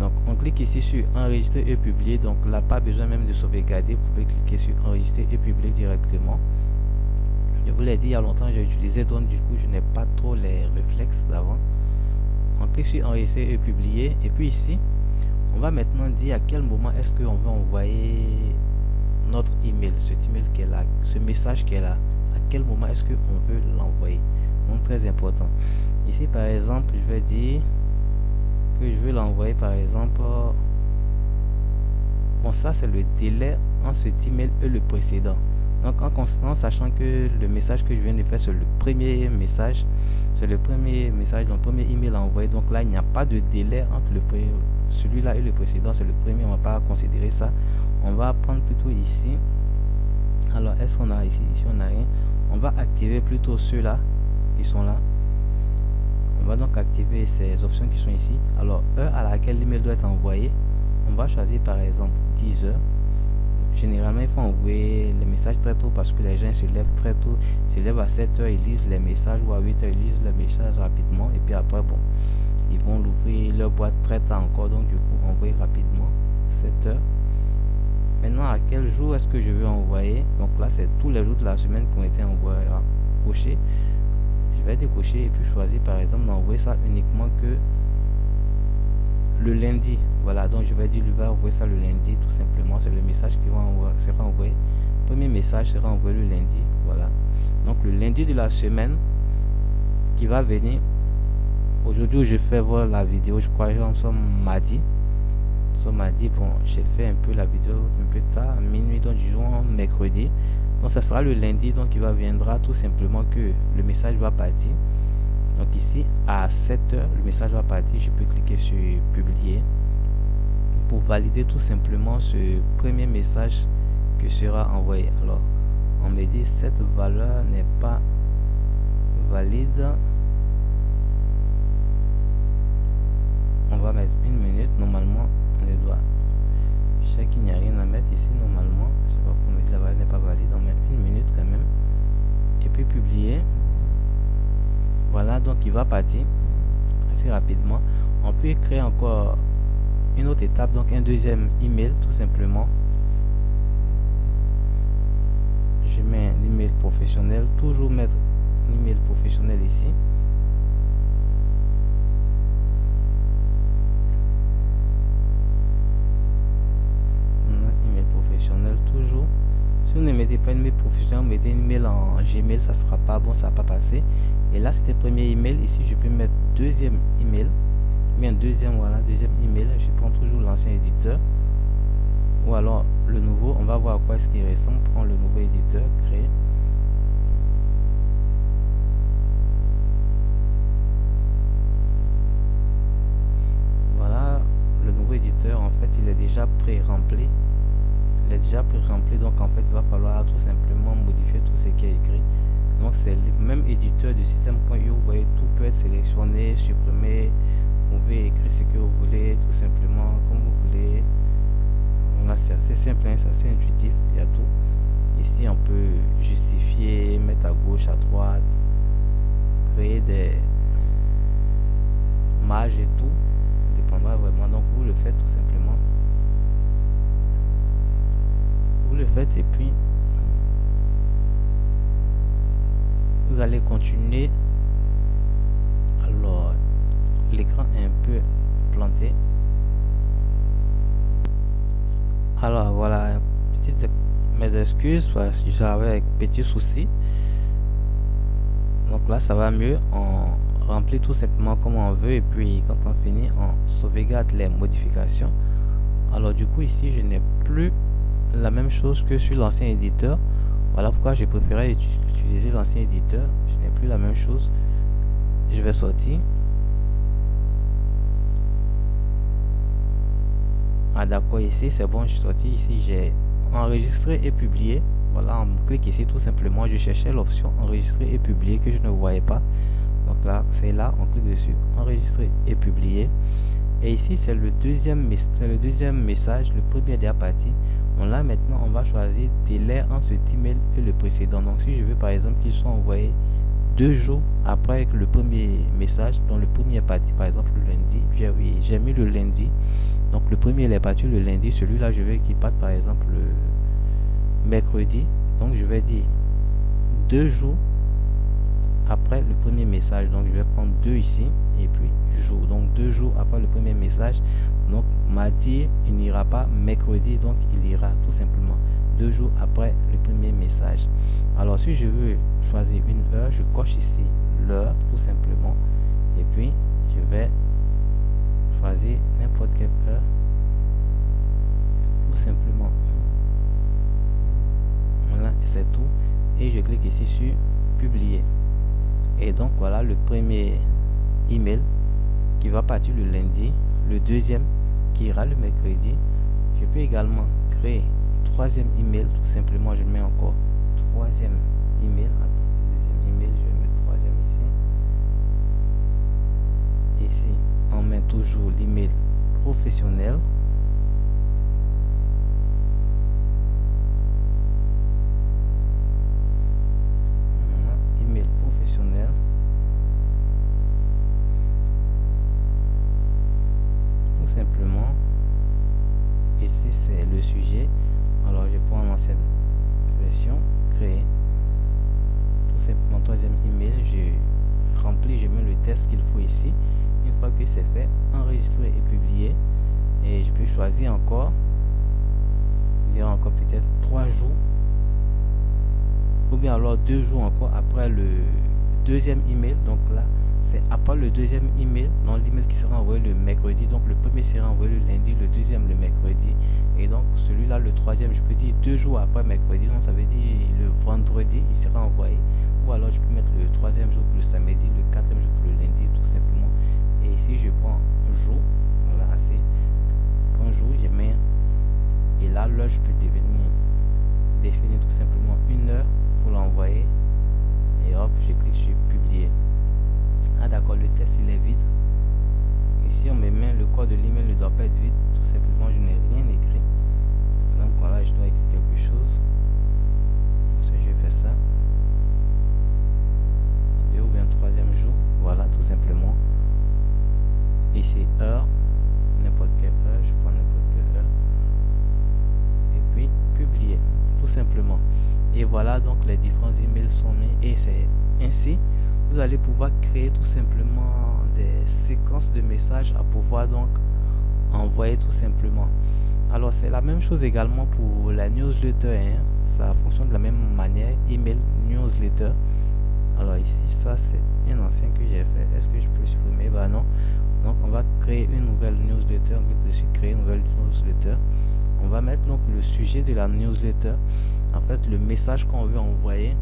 Donc on clique ici sur enregistrer et publier. Donc là pas besoin même de sauvegarder, vous pouvez cliquer sur enregistrer et publier directement. Je vous l'ai dit il y a longtemps, j'ai utilisé, donc du coup je n'ai pas trop les réflexes d'avant. On clique sur enregistrer et publier, et puis ici on va maintenant dire à quel moment est-ce qu'on veut envoyer notre email, cet email qui est là, ce message qui est là, à quel moment est-ce qu'on veut l'envoyer. Donc très important. Ici par exemple je vais dire que je veux l'envoyer par exemple, bon ça c'est le délai entre cet email et le précédent. Donc en constant, sachant que le message que je viens de faire c'est le premier message, donc le premier email envoyé, donc là il n'y a pas de délai entre celui-là et le précédent, c'est le premier, on va pas considérer ça. On va prendre plutôt ici. Alors est-ce qu'on a ici on n'a rien. On va activer plutôt ceux-là qui sont là. On va donc activer ces options qui sont ici. Alors heure à laquelle l'email doit être envoyé, on va choisir par exemple 10 heures. Généralement il faut envoyer les messages très tôt parce que les gens se lèvent très tôt, se lèvent à 7 heures, ils lisent les messages, ou à 8 heures ils lisent les messages rapidement, et puis après bon ils vont l'ouvrir leur boîte très tard encore, donc du coup envoyer rapidement 7 heures. Maintenant à quel jour est-ce que je veux envoyer? Donc là c'est tous les jours de la semaine qui ont été envoyés, cochés. Je vais décocher et puis choisir par exemple d'envoyer ça uniquement que le lundi. Voilà, donc je vais dire lui va envoyer ça le lundi tout simplement. C'est le message qui sera envoyé. Premier message sera envoyé le lundi. Voilà, donc le lundi de la semaine qui va venir. Aujourd'hui où je fais voir la vidéo, je crois que nous sommes mardi. Bon, j'ai fait un peu la vidéo un peu tard, à minuit, donc du jour mercredi. Donc ça sera le lundi, donc il viendra tout simplement que le message va partir. Donc ici à 7 heures le message va partir. Je peux cliquer sur publier pour valider tout simplement ce premier message que sera envoyé. Alors on me dit cette valeur n'est pas valide. On va mettre une minute. Normalement on doit Je sais qu'il n'y a rien à mettre ici normalement. Je sais pas pourquoi on me dit la valeur n'est pas valide. On met une minute quand même. Et puis publier. Voilà, donc il va partir assez rapidement. On peut créer encore une autre étape, donc un deuxième email tout simplement. Je mets l'email professionnel, toujours mettre l'email professionnel ici. Email professionnel toujours. Si vous ne mettez pas une email professionnel, mettez une email en Gmail, ça sera pas bon, ça va pas passer. Et là c'était premier email. Ici je peux mettre deuxième email, bien deuxième, voilà, deuxième email. Je prends toujours l'ancien éditeur ou alors le nouveau. On va voir à quoi est-ce qu'il ressemble. Prends le nouveau éditeur, créer. Voilà, le nouveau éditeur en fait il est déjà pré-rempli. Il est déjà pré-rempli, donc en fait il va falloir tout simplement modifier tout ce qui est écrit. Donc c'est le même éditeur de système.io. Vous voyez, tout peut être sélectionné, supprimé. Vous pouvez écrire ce que vous voulez, tout simplement comme vous voulez. Voilà, c'est assez simple, hein, c'est assez intuitif, il y a tout. Ici on peut justifier, mettre à gauche, à droite, créer des marges et tout. Ça dépendra vraiment. Donc vous le faites tout simplement. Vous le faites et puis vous allez continuer. Alors l'écran est un peu planté. Alors voilà, mes excuses parce que j'avais un petit souci. Donc là ça va mieux. On remplit tout simplement comme on veut et puis quand on finit on sauvegarde les modifications. Alors du coup ici je n'ai plus la même chose que sur l'ancien éditeur. Voilà pourquoi j'ai préféré utiliser l'ancien éditeur. Je n'ai plus la même chose. Je vais sortir. Ah d'accord, ici c'est bon, je suis sorti. Ici j'ai enregistré et publié. Voilà, on clique ici tout simplement. Je cherchais l'option enregistrer et publier que je ne voyais pas. Donc là, c'est là, on clique dessus, enregistrer et publier. Et ici c'est le deuxième message. Le premier est déjà parti. Donc là maintenant on va choisir délai entre cet email et le précédent. Donc si je veux par exemple qu'il soit envoyé 2 jours après le premier message, donc le premier est parti par exemple le lundi, j'ai mis le lundi, donc le premier il est parti le lundi, celui-là je veux qu'il parte par exemple le mercredi, donc je vais dire 2 jours après le premier message. Donc je vais prendre 2 ici et puis jour, donc 2 jours après le premier message. Donc mardi il n'ira pas, mercredi donc il ira tout simplement 2 jours après le premier message. Alors si je veux choisir une heure, je coche ici l'heure tout simplement et puis je vais choisir n'importe quelle heure tout simplement. Voilà, et c'est tout. Et je clique ici sur publier. Et donc voilà le premier email qui va partir le lundi, le deuxième qui ira le mercredi. Je peux également créer troisième email tout simplement. Je mets encore troisième email. Attends, deuxième email, je vais mettre troisième ici. Ici on met toujours l'email professionnel. Email professionnel. Tout simplement. Ici c'est le sujet. Alors je prends l'ancienne version, créer. Tout simplement troisième email, je remplis, je mets le texte qu'il faut ici. Une fois que c'est fait, enregistrer et publier. Et je peux choisir encore, dire encore peut-être 3 jours ou bien alors 2 jours encore après le deuxième email. Donc là c'est après le deuxième email, donc l'email qui sera envoyé le mercredi. Donc le premier sera envoyé le lundi, le deuxième le mercredi, et donc celui-là le troisième, je peux dire 2 jours après mercredi, donc ça veut dire le vendredi il sera envoyé. Ou alors je peux mettre le troisième jour pour le samedi, le quatrième jour pour le lundi tout simplement. Et ici je prends jour, voilà, assez un jour, je mets, et là l'heure je peux définir tout simplement une heure pour l'envoyer, et hop, je clique sur publier. Ah d'accord, le test il est vide. Ici on me met le code de l'email ne doit pas être vide, tout simplement je n'ai rien écrit. Donc voilà, je dois écrire quelque chose. Ensuite, je fais ça. 2 ou bien 3e jour. Voilà, tout simplement. Ici, heure. N'importe quelle heure. Je prends n'importe quelle heure. Et puis, publier. Tout simplement. Et voilà, donc les différents emails sont mis. Et c'est ainsi, vous allez pouvoir créer tout simplement des séquences de messages à pouvoir donc envoyer tout simplement. Alors c'est la même chose également pour la newsletter, hein. Ça fonctionne de la même manière, email, newsletter. Alors ici, ça c'est un ancien que j'ai fait. Est-ce que je peux supprimer? Bah non. Donc on va créer une nouvelle newsletter. On clique dessus, créer une nouvelle newsletter. On va mettre donc le sujet de la newsletter, en fait le message qu'on veut envoyer.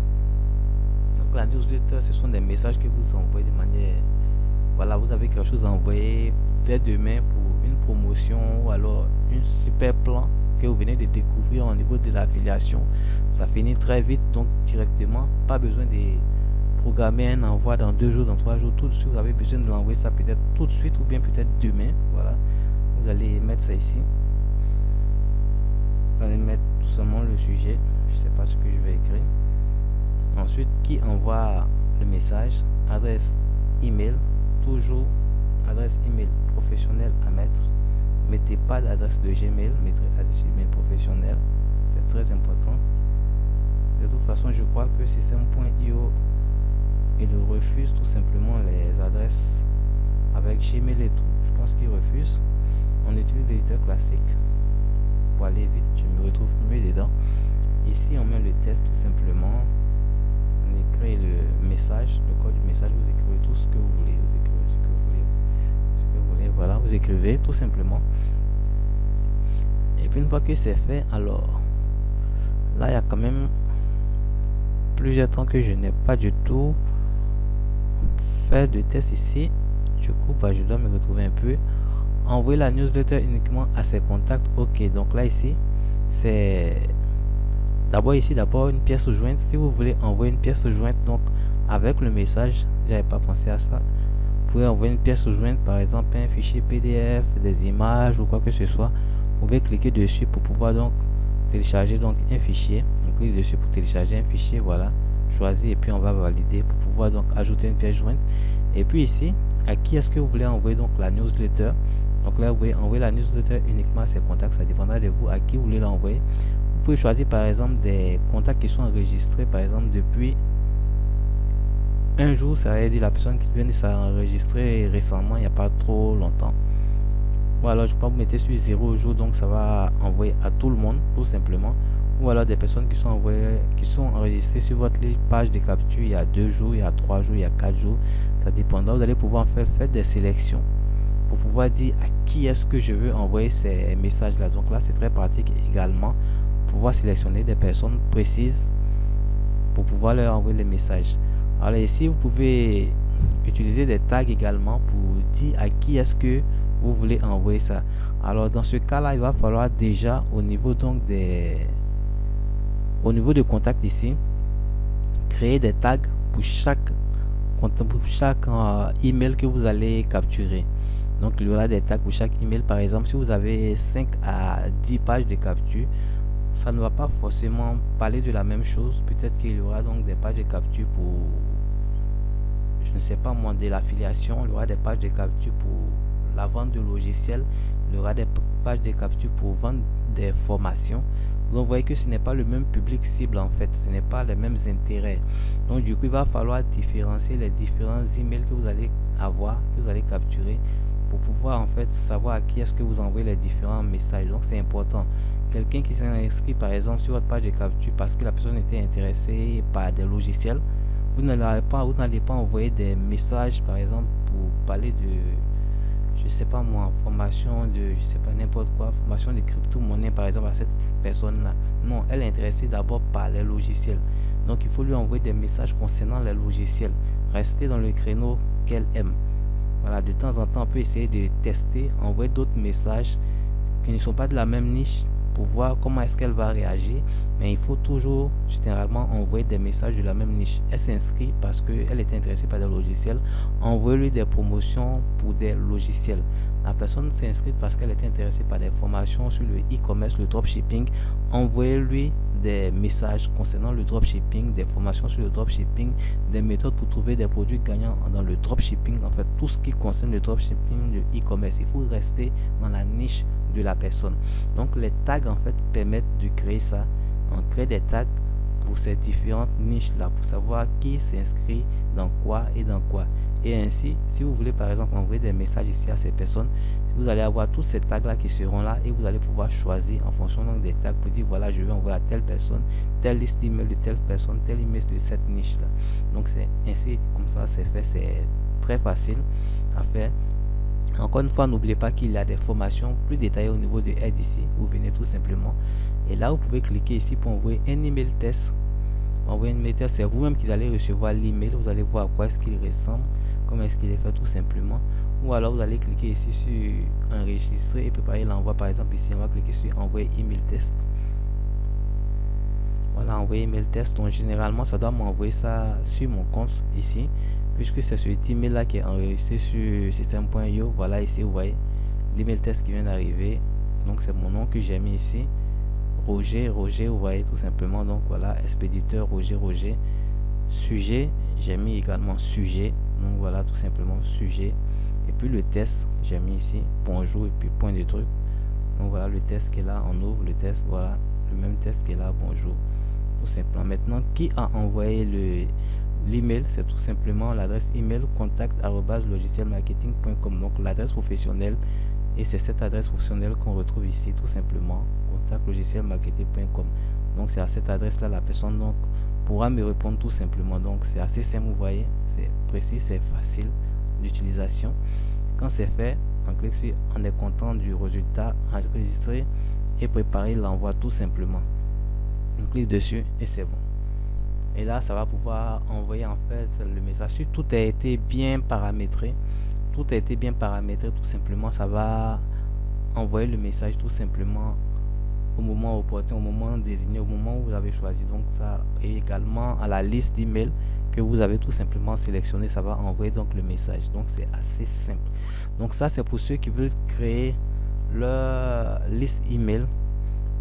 Donc la newsletter, ce sont des messages que vous envoyez de manière, voilà, vous avez quelque chose à envoyer dès demain pour une promotion ou alors un super plan que vous venez de découvrir au niveau de l'affiliation. Ça finit très vite, donc directement, pas besoin de programmer un envoi dans 2 jours, dans 3 jours. Tout de suite, vous avez besoin de l'envoyer ça peut-être tout de suite ou bien peut-être demain. Voilà, vous allez mettre ça ici. Vous allez mettre tout simplement le sujet. Je sais pas ce que je vais écrire. Ensuite, qui envoie le message, adresse email, toujours adresse email professionnelle à mettre. Mettez pas d'adresse de Gmail, mettez adresse email professionnelle. C'est très important. De toute façon, je crois que Système.io il refuse tout simplement les adresses avec Gmail et tout. Je pense qu'il refuse. On utilise l'éditeur classique pour aller vite. Je me retrouve mieux dedans. Ici, on met le test tout simplement. On écrit le message, le code du message. Vous écrivez tout ce que vous voulez. Vous écrivez ce que vous voulez. Ce que vous voulez. Voilà, vous écrivez tout simplement. Et puis une fois que c'est fait, alors là, il y a quand même plusieurs temps que je n'ai pas du tout fait de test ici. Du coup, bah, je dois me retrouver un peu. Envoyer la newsletter uniquement à ses contacts. Ok, donc là ici, c'est d'abord une pièce jointe. Si vous voulez envoyer une pièce jointe, donc avec le message, j'avais pas pensé à ça. Vous pouvez envoyer une pièce jointe, par exemple un fichier PDF, des images ou quoi que ce soit. Vous pouvez cliquer dessus pour pouvoir donc télécharger donc un fichier. On clique dessus pour télécharger un fichier, voilà, choisir et puis on va valider pour pouvoir donc ajouter une pièce jointe. Et puis ici, à qui est-ce que vous voulez envoyer donc la newsletter? Donc là, vous pouvez envoyer la newsletter uniquement à ses contacts, ça dépendra de vous à qui vous voulez l'envoyer. Vous pouvez choisir par exemple des contacts qui sont enregistrés par exemple depuis un jour, ça veut dire la personne qui vient de s'enregistrer récemment, il n'y a pas trop longtemps. Ou alors je peux vous mettre sur 0 jours, donc ça va envoyer à tout le monde tout simplement. Ou alors des personnes qui sont enregistrées sur votre page de capture il y a 2 jours, il y a 3 jours, il y a 4 jours, ça dépendra. Vous allez pouvoir faire des sélections pour pouvoir dire à qui est-ce que je veux envoyer ces messages là. Donc là c'est très pratique également, pouvoir sélectionner des personnes précises pour pouvoir leur envoyer les messages. Alors ici vous pouvez utiliser des tags également pour dire à qui est-ce que vous voulez envoyer ça. Alors dans ce cas là, il va falloir déjà au niveau donc de contact ici, créer des tags pour chaque email que vous allez capturer. Donc il y aura des tags pour chaque email. Par exemple, si vous avez 5 à 10 pages de capture, ça ne va pas forcément parler de la même chose. Peut-être qu'il y aura donc des pages de capture pour, je ne sais pas moi, de l'affiliation. Il y aura des pages de capture pour la vente de logiciels. Il y aura des pages de capture pour vendre des formations. Donc vous voyez que ce n'est pas le même public cible en fait, ce n'est pas les mêmes intérêts. Donc du coup il va falloir différencier les différents emails que vous allez avoir, que vous allez capturer, pour pouvoir en fait savoir à qui est-ce que vous envoyez les différents messages. Donc c'est important. Quelqu'un qui s'est inscrit par exemple sur votre page de capture parce que la personne était intéressée par des logiciels, vous n'allez pas envoyer des messages par exemple pour parler de, je sais pas moi, formation de, je sais pas, n'importe quoi, formation de crypto-monnaie par exemple à cette personne là. Non, elle est intéressée d'abord par les logiciels. Donc il faut lui envoyer des messages concernant les logiciels. Rester dans le créneau qu'elle aime. Voilà, de temps en temps on peut essayer de tester, envoyer d'autres messages qui ne sont pas de la même niche, pour voir comment est-ce qu'elle va réagir. Mais il faut toujours généralement envoyer des messages de la même niche. Elle s'inscrit parce qu'elle est intéressée par des logiciels. Envoyez-lui des promotions pour des logiciels. La personne s'inscrit parce qu'elle est intéressée par des formations sur le e-commerce, le dropshipping. Envoyez-lui des messages concernant le dropshipping, des formations sur le dropshipping, des méthodes pour trouver des produits gagnants dans le dropshipping. En fait, tout ce qui concerne le dropshipping, le e-commerce, il faut rester dans la niche de la personne. Donc les tags en fait permettent de créer ça. On crée des tags pour ces différentes niches là, pour savoir qui s'inscrit dans quoi et dans quoi. Et ainsi, si vous voulez par exemple envoyer des messages ici à ces personnes, vous allez avoir tous ces tags là qui seront là et vous allez pouvoir choisir en fonction donc des tags pour dire voilà, je vais envoyer à telle personne telle liste email de telle personne, tel email de cette niche là. Donc c'est ainsi comme ça c'est fait, c'est très facile à faire. Encore une fois, n'oubliez pas qu'il y a des formations plus détaillées au niveau de aide ici. Vous venez tout simplement et là vous pouvez cliquer ici pour envoyer un email test. Envoyer un email test, c'est vous-même qui allez recevoir l'email. Vous allez voir à quoi est-ce qu'il ressemble, comment est-ce qu'il est fait tout simplement. Ou alors vous allez cliquer ici sur enregistrer et préparer l'envoi. Par exemple ici on va cliquer sur envoyer email test. Voilà, envoyer email test. Donc généralement ça doit m'envoyer ça sur mon compte ici, puisque c'est ce email là qui est enregistré sur système.io. Voilà, ici vous voyez l'email test qui vient d'arriver. Donc c'est mon nom que j'ai mis ici, Roger, vous voyez tout simplement. Donc voilà, expéditeur Roger. Sujet, j'ai mis également sujet. Donc voilà, tout simplement sujet. Et puis le test, j'ai mis ici bonjour et puis point de truc. Donc voilà le test qui est là, on ouvre le test, voilà le même test qui est là, bonjour, tout simplement. Maintenant, qui a envoyé l'email? C'est tout simplement l'adresse email contact@logicielmarketing.com. donc l'adresse professionnelle, et c'est cette adresse professionnelle qu'on retrouve ici tout simplement, contact@logicielmarketing.com. donc c'est à cette adresse là la personne donc pourra me répondre tout simplement. Donc c'est assez simple, vous voyez, c'est précis, c'est facile d'utilisation. Quand c'est fait, on clique sur on est content du résultat, enregistrer et préparer l'envoi tout simplement. On clique dessus et c'est bon. Et là ça va pouvoir envoyer en fait le message. Tout a été bien paramétré, tout simplement. Ça va envoyer le message tout simplement au moment opportun, au moment désigné, au moment où vous avez choisi. Donc ça, et également à la liste d'email que vous avez tout simplement sélectionné, ça va envoyer donc le message. Donc c'est assez simple. Donc ça c'est pour ceux qui veulent créer leur liste email.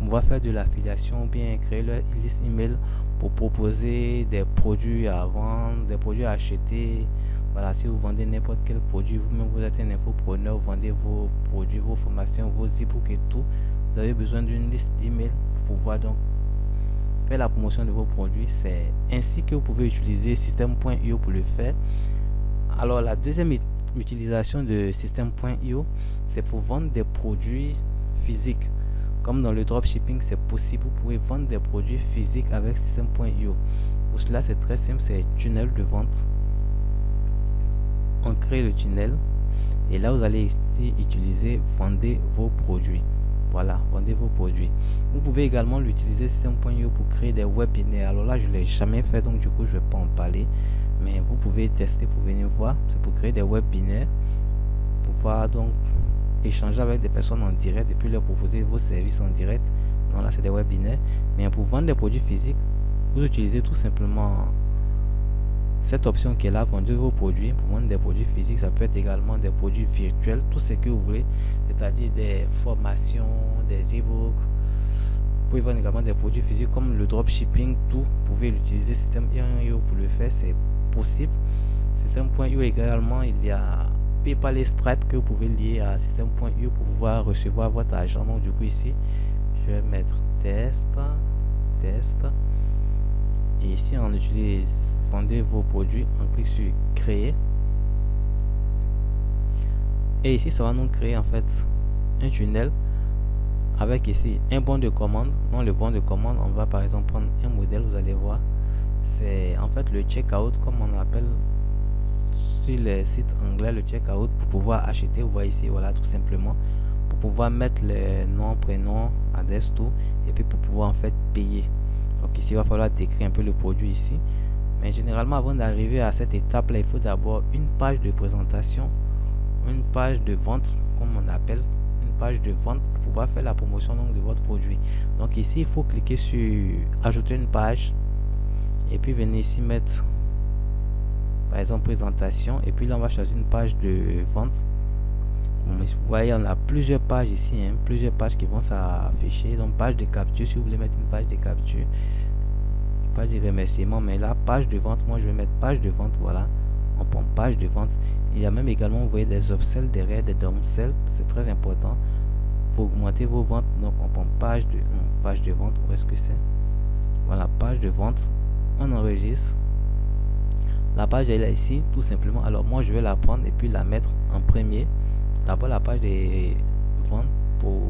On va faire de l'affiliation ou bien créer leur liste email pour proposer des produits à vendre, des produits à acheter. Voilà, si vous vendez n'importe quel produit, vous-même vous êtes un infopreneur, vous vendez vos produits, vos formations, vos e-books et tout, vous avez besoin d'une liste d'email pour pouvoir donc faire la promotion de vos produits. C'est ainsi que vous pouvez utiliser système.io pour le faire. Alors la deuxième utilisation de système.io, c'est pour vendre des produits physiques. Comme dans le dropshipping, c'est possible, vous pouvez vendre des produits physiques avec système.io. Pour cela, c'est très simple, c'est tunnel de vente. On crée le tunnel et là vous allez ici utiliser vendez vos produits. Voilà, vendez vos produits. Vous pouvez également l'utiliser système.io pour créer des webinaires. Alors là je l'ai jamais fait, donc du coup je vais pas en parler, mais vous pouvez tester pour venir voir. C'est pour créer des webinaires, pour pouvoir donc échanger avec des personnes en direct et puis leur proposer vos services en direct. Donc là c'est des webinaires. Mais pour vendre des produits physiques, vous utilisez tout simplement cette option qui est là, vendre vos produits. Pour vendre des produits physiques, ça peut être également des produits virtuels, tout ce que vous voulez, c'est-à-dire des formations, des e-books. Vous pouvez vendre également des produits physiques comme le dropshipping, tout. Vous pouvez l'utiliser système.io pour le faire, c'est possible. Système.io également, il y a PayPal et Stripe que vous pouvez lier à système.io pour pouvoir recevoir votre argent. Donc du coup ici, je vais mettre test. Et ici on utilise vendez vos produits, on clique sur créer et ici ça va nous créer en fait un tunnel avec ici un bon de commande. Dans le bon de commande, on va par exemple prendre un modèle, vous allez voir, c'est en fait le checkout comme on appelle sur les sites anglais, le checkout pour pouvoir acheter. Vous voyez ici, voilà, tout simplement pour pouvoir mettre les noms, prénoms, adresse, tout, et puis pour pouvoir en fait payer. Donc ici il va falloir décrire un peu le produit ici. Mais généralement, avant d'arriver à cette étape là, il faut d'abord une page de présentation, une page de vente comme on appelle, une page de vente pour pouvoir faire la promotion donc de votre produit. Donc ici, il faut cliquer sur ajouter une page et puis venir ici mettre par exemple présentation, et puis là on va choisir une page de vente. Bon, mais vous voyez, on a plusieurs pages ici, hein, plusieurs pages qui vont s'afficher. Donc page de capture, si vous voulez mettre une page de capture, page de remerciement, mais là page de vente, moi je vais mettre page de vente. Voilà, on prend page de vente. Il y a même également, vous voyez, des upsells derrière, des downsells, c'est très important pour augmenter vos ventes. Donc on prend page de vente. Où est-ce que c'est? Voilà, page de vente. On enregistre. La page elle est là ici, tout simplement. Alors moi je vais la prendre et puis la mettre en premier. D'abord la page des ventes pour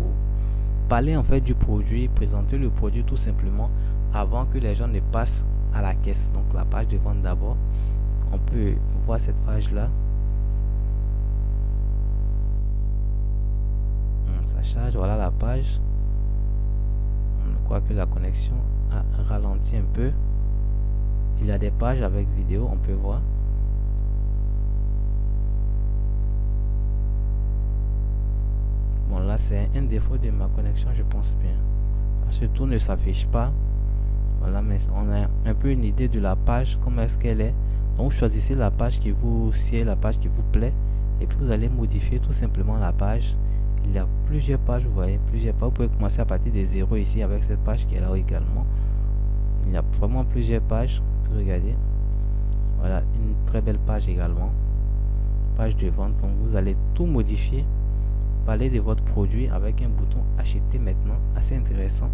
parler en fait du produit, présenter le produit tout simplement avant que les gens ne passent à la caisse. Donc la page de vente d'abord. On peut voir cette page là. Ça charge, voilà la page. On croit que la connexion a ralenti un peu. Il y a des pages avec vidéo, on peut voir. Bon, là c'est un défaut de ma connexion, je pense bien, parce que tout ne s'affiche pas. Voilà, mais on a un peu une idée de la page, comment est-ce qu'elle est. Donc choisissez la page qui vous sied, la page qui vous plaît, et puis vous allez modifier tout simplement la page. Il y a plusieurs pages, vous voyez, plusieurs pages. Vous pouvez commencer à partir de 0 ici avec cette page qui est là également. Il y a vraiment plusieurs pages. Regardez, voilà une très belle page également, page de vente. Donc vous allez tout modifier, parler de votre produit avec un bouton acheter maintenant, assez intéressant.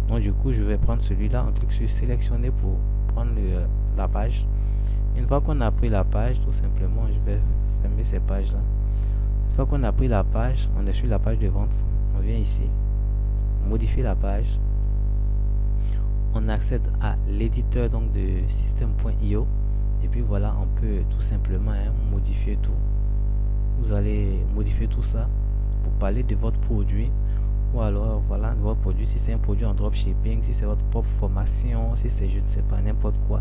Donc du coup je vais prendre celui-là, on clique sur sélectionner pour prendre la page. Une fois qu'on a pris la page, tout simplement je vais fermer ces pages là. Une fois qu'on a pris la page, on est sur la page de vente, on vient ici modifier la page. On accède à l'éditeur donc de système.io et puis voilà, on peut tout simplement modifier tout. Vous allez modifier tout ça pour parler de votre produit, ou alors voilà votre produit, si c'est un produit en dropshipping, si c'est votre propre formation, si c'est je ne sais pas n'importe quoi,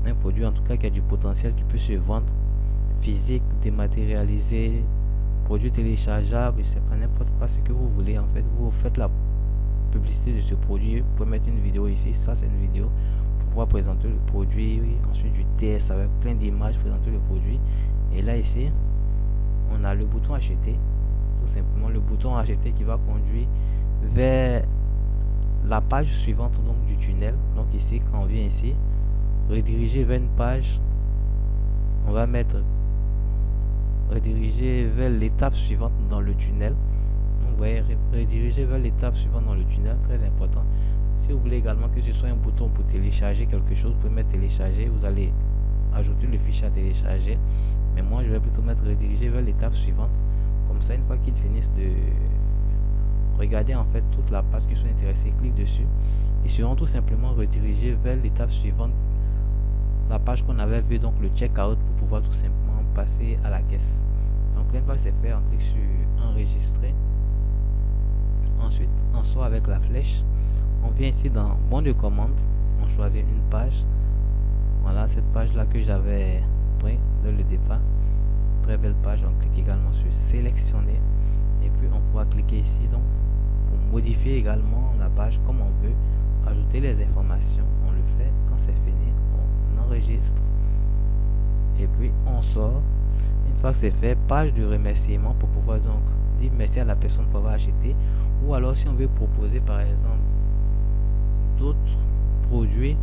un produit en tout cas qui a du potentiel, qui peut se vendre physique, dématérialisé, produit téléchargeable, je sais pas n'importe quoi, ce que vous voulez. En fait vous faites la publicité de ce produit. Vous pouvez mettre une vidéo ici, ça c'est une vidéo pour pouvoir présenter le produit. Ensuite du test avec plein d'images, présenter le produit. Et là ici on a le bouton acheter, tout simplement le bouton acheter qui va conduire vers la page suivante donc du tunnel. Donc ici quand on vient ici rediriger vers une page, on va mettre rediriger vers l'étape suivante dans le tunnel. Vous voyez, rediriger vers l'étape suivante dans le tunnel, très important. Si vous voulez également que ce soit un bouton pour télécharger quelque chose, vous pouvez mettre télécharger, vous allez ajouter le fichier à télécharger, mais moi je vais plutôt mettre rediriger vers l'étape suivante. Comme ça, une fois qu'ils finissent de regarder en fait toute la page, qu'ils sont intéressés, cliquent dessus, ils seront tout simplement redirigés vers l'étape suivante, la page qu'on avait vue, donc le checkout, pour pouvoir tout simplement passer à la caisse. Donc une fois que c'est fait, on clique sur enregistrer. Ensuite on sort avec la flèche, on vient ici dans bon de commande, on choisit une page. Voilà cette page là que j'avais pris dès le départ, très belle page. On clique également sur sélectionner et puis on pourra cliquer ici donc pour modifier également la page comme on veut, ajouter les informations. On le fait, quand c'est fini on enregistre et puis on sort. Une fois que c'est fait, page de remerciement pour pouvoir donc dire merci à la personne pour avoir acheté, ou alors si on veut proposer par exemple d'autres produits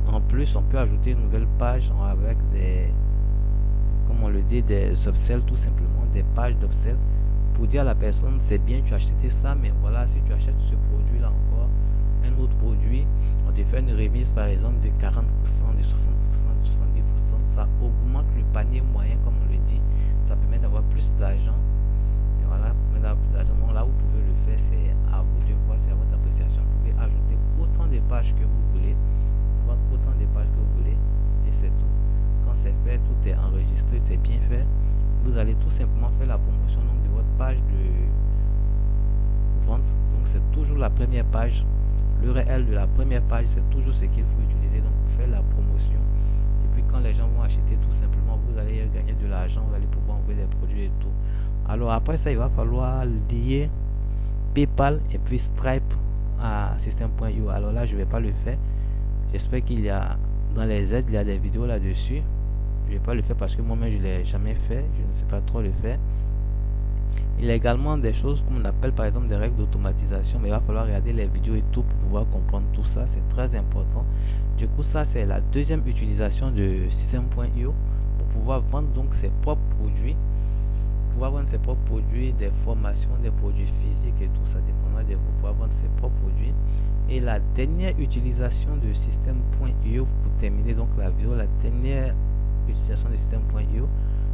en plus, on peut ajouter une nouvelle page avec des, comme on le dit, des upsells, tout simplement des pages d'upsell pour dire à la personne c'est bien, tu as acheté ça, mais voilà, si tu achètes ce produit là encore, un autre produit, on te fait une remise par exemple de 40%, de 60%, de 70%. Ça augmente le panier moyen comme on le dit, ça permet d'avoir plus d'argent. Et voilà, donc là vous pouvez le faire, c'est à vous de voir, c'est à votre appréciation. Vous pouvez ajouter autant de pages que vous voulez, autant de pages que vous voulez, et c'est tout. Quand c'est fait, tout est enregistré, c'est bien fait. Vous allez tout simplement faire la promotion donc de votre page de vente. Donc c'est toujours la première page, l'URL de la première page, c'est toujours ce qu'il faut utiliser donc pour faire la promotion. Et puis quand les gens vont acheter, tout simplement vous allez gagner de l'argent, vous allez pouvoir envoyer les produits et tout. Alors après ça, il va falloir lier PayPal et puis Stripe à System.io. Alors là, je vais pas le faire. J'espère qu'il y a dans les aides, il y a des vidéos là-dessus. Je vais pas le faire parce que moi-même je l'ai jamais fait. Je ne sais pas trop le faire. Il y a également des choses qu'on appelle par exemple des règles d'automatisation, mais il va falloir regarder les vidéos et tout pour pouvoir comprendre tout ça. C'est très important. Du coup, ça c'est la deuxième utilisation de System.io pour pouvoir vendre donc ses propres produits. Pouvoir vendre ses propres produits, des formations, des produits physiques et tout ça dépendra de vous, pouvoir vendre ses propres produits. Et la dernière utilisation de System.io pour terminer donc la vidéo, la dernière utilisation de System.io,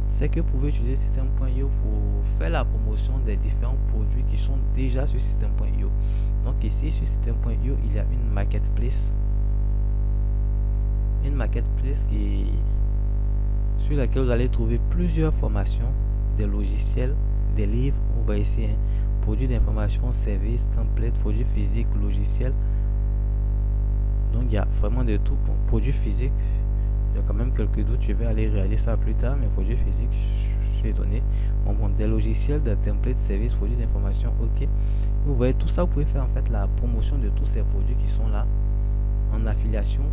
c'est que vous pouvez utiliser System.io pour faire la promotion des différents produits qui sont déjà sur System.io. Donc ici sur System.io, il y a une marketplace. Une marketplace sur laquelle vous allez trouver plusieurs formations, des logiciels, des livres. Vous voyez ici, hein, produits d'information, services, templates, produits physiques, logiciels. Donc il y a vraiment de tout. Pour produits physiques, il y a quand même quelques doutes. Je vais aller regarder ça plus tard. Mais produits physiques, je vais donner. Bon, des logiciels, des templates, services, produits d'information. Ok. Vous voyez tout ça. Vous pouvez faire en fait la promotion de tous ces produits qui sont là en affiliation.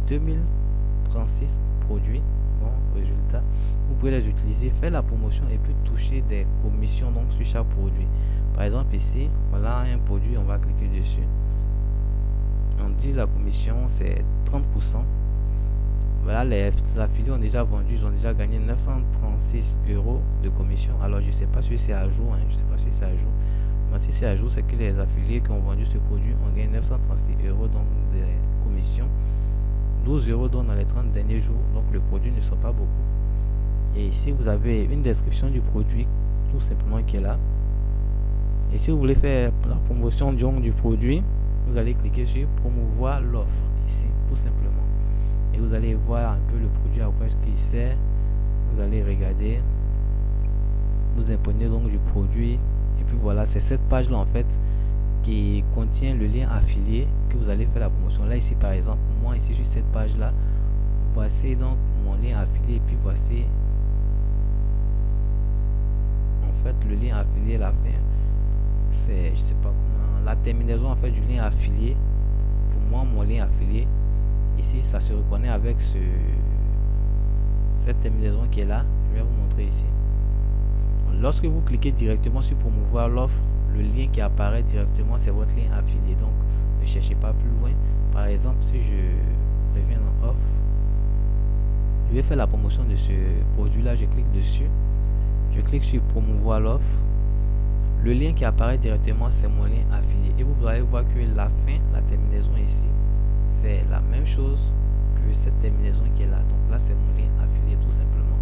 2036 produits. Bon, résultat. Vous pouvez les utiliser, faire la promotion et puis toucher des commissions donc sur chaque produit. Par exemple ici, voilà un produit, on va cliquer dessus. On dit la commission c'est 30%. Voilà, les affiliés ont déjà vendu, ils ont déjà gagné 936 € de commission. Alors je sais pas si c'est à jour, hein, je sais pas si c'est à jour. Mais si c'est à jour, c'est que les affiliés qui ont vendu ce produit ont gagné 936 € donc de commission. 12 € donc dans les 30 derniers jours, donc le produit ne sort pas beaucoup. Et ici vous avez une description du produit tout simplement qui est là. Et si vous voulez faire la promotion du produit, vous allez cliquer sur promouvoir l'offre ici tout simplement. Et vous allez voir un peu le produit après ce qu'il sert. Vous allez regarder, vous imprenez donc du produit. Et puis voilà, c'est cette page là en fait qui contient le lien affilié que vous allez faire la promotion. Là ici par exemple, moi ici sur cette page là, voici donc mon lien affilié. Et puis voici en fait le lien affilié, la fin c'est, je sais pas comment, la terminaison en fait du lien affilié. Pour moi, mon lien affilié ici, ça se reconnaît avec cette terminaison qui est là. Je vais vous montrer ici. Lorsque vous cliquez directement sur promouvoir l'offre, le lien qui apparaît directement, c'est votre lien affilié. Donc, ne cherchez pas plus loin. Par exemple, si je reviens dans offre, je vais faire la promotion de ce produit-là. Je clique dessus. Je clique sur promouvoir l'offre. Le lien qui apparaît directement, c'est mon lien affilié. Et vous allez voir que la fin, la terminaison ici, c'est la même chose que cette terminaison qui est là. Donc là, c'est mon lien affilié tout simplement.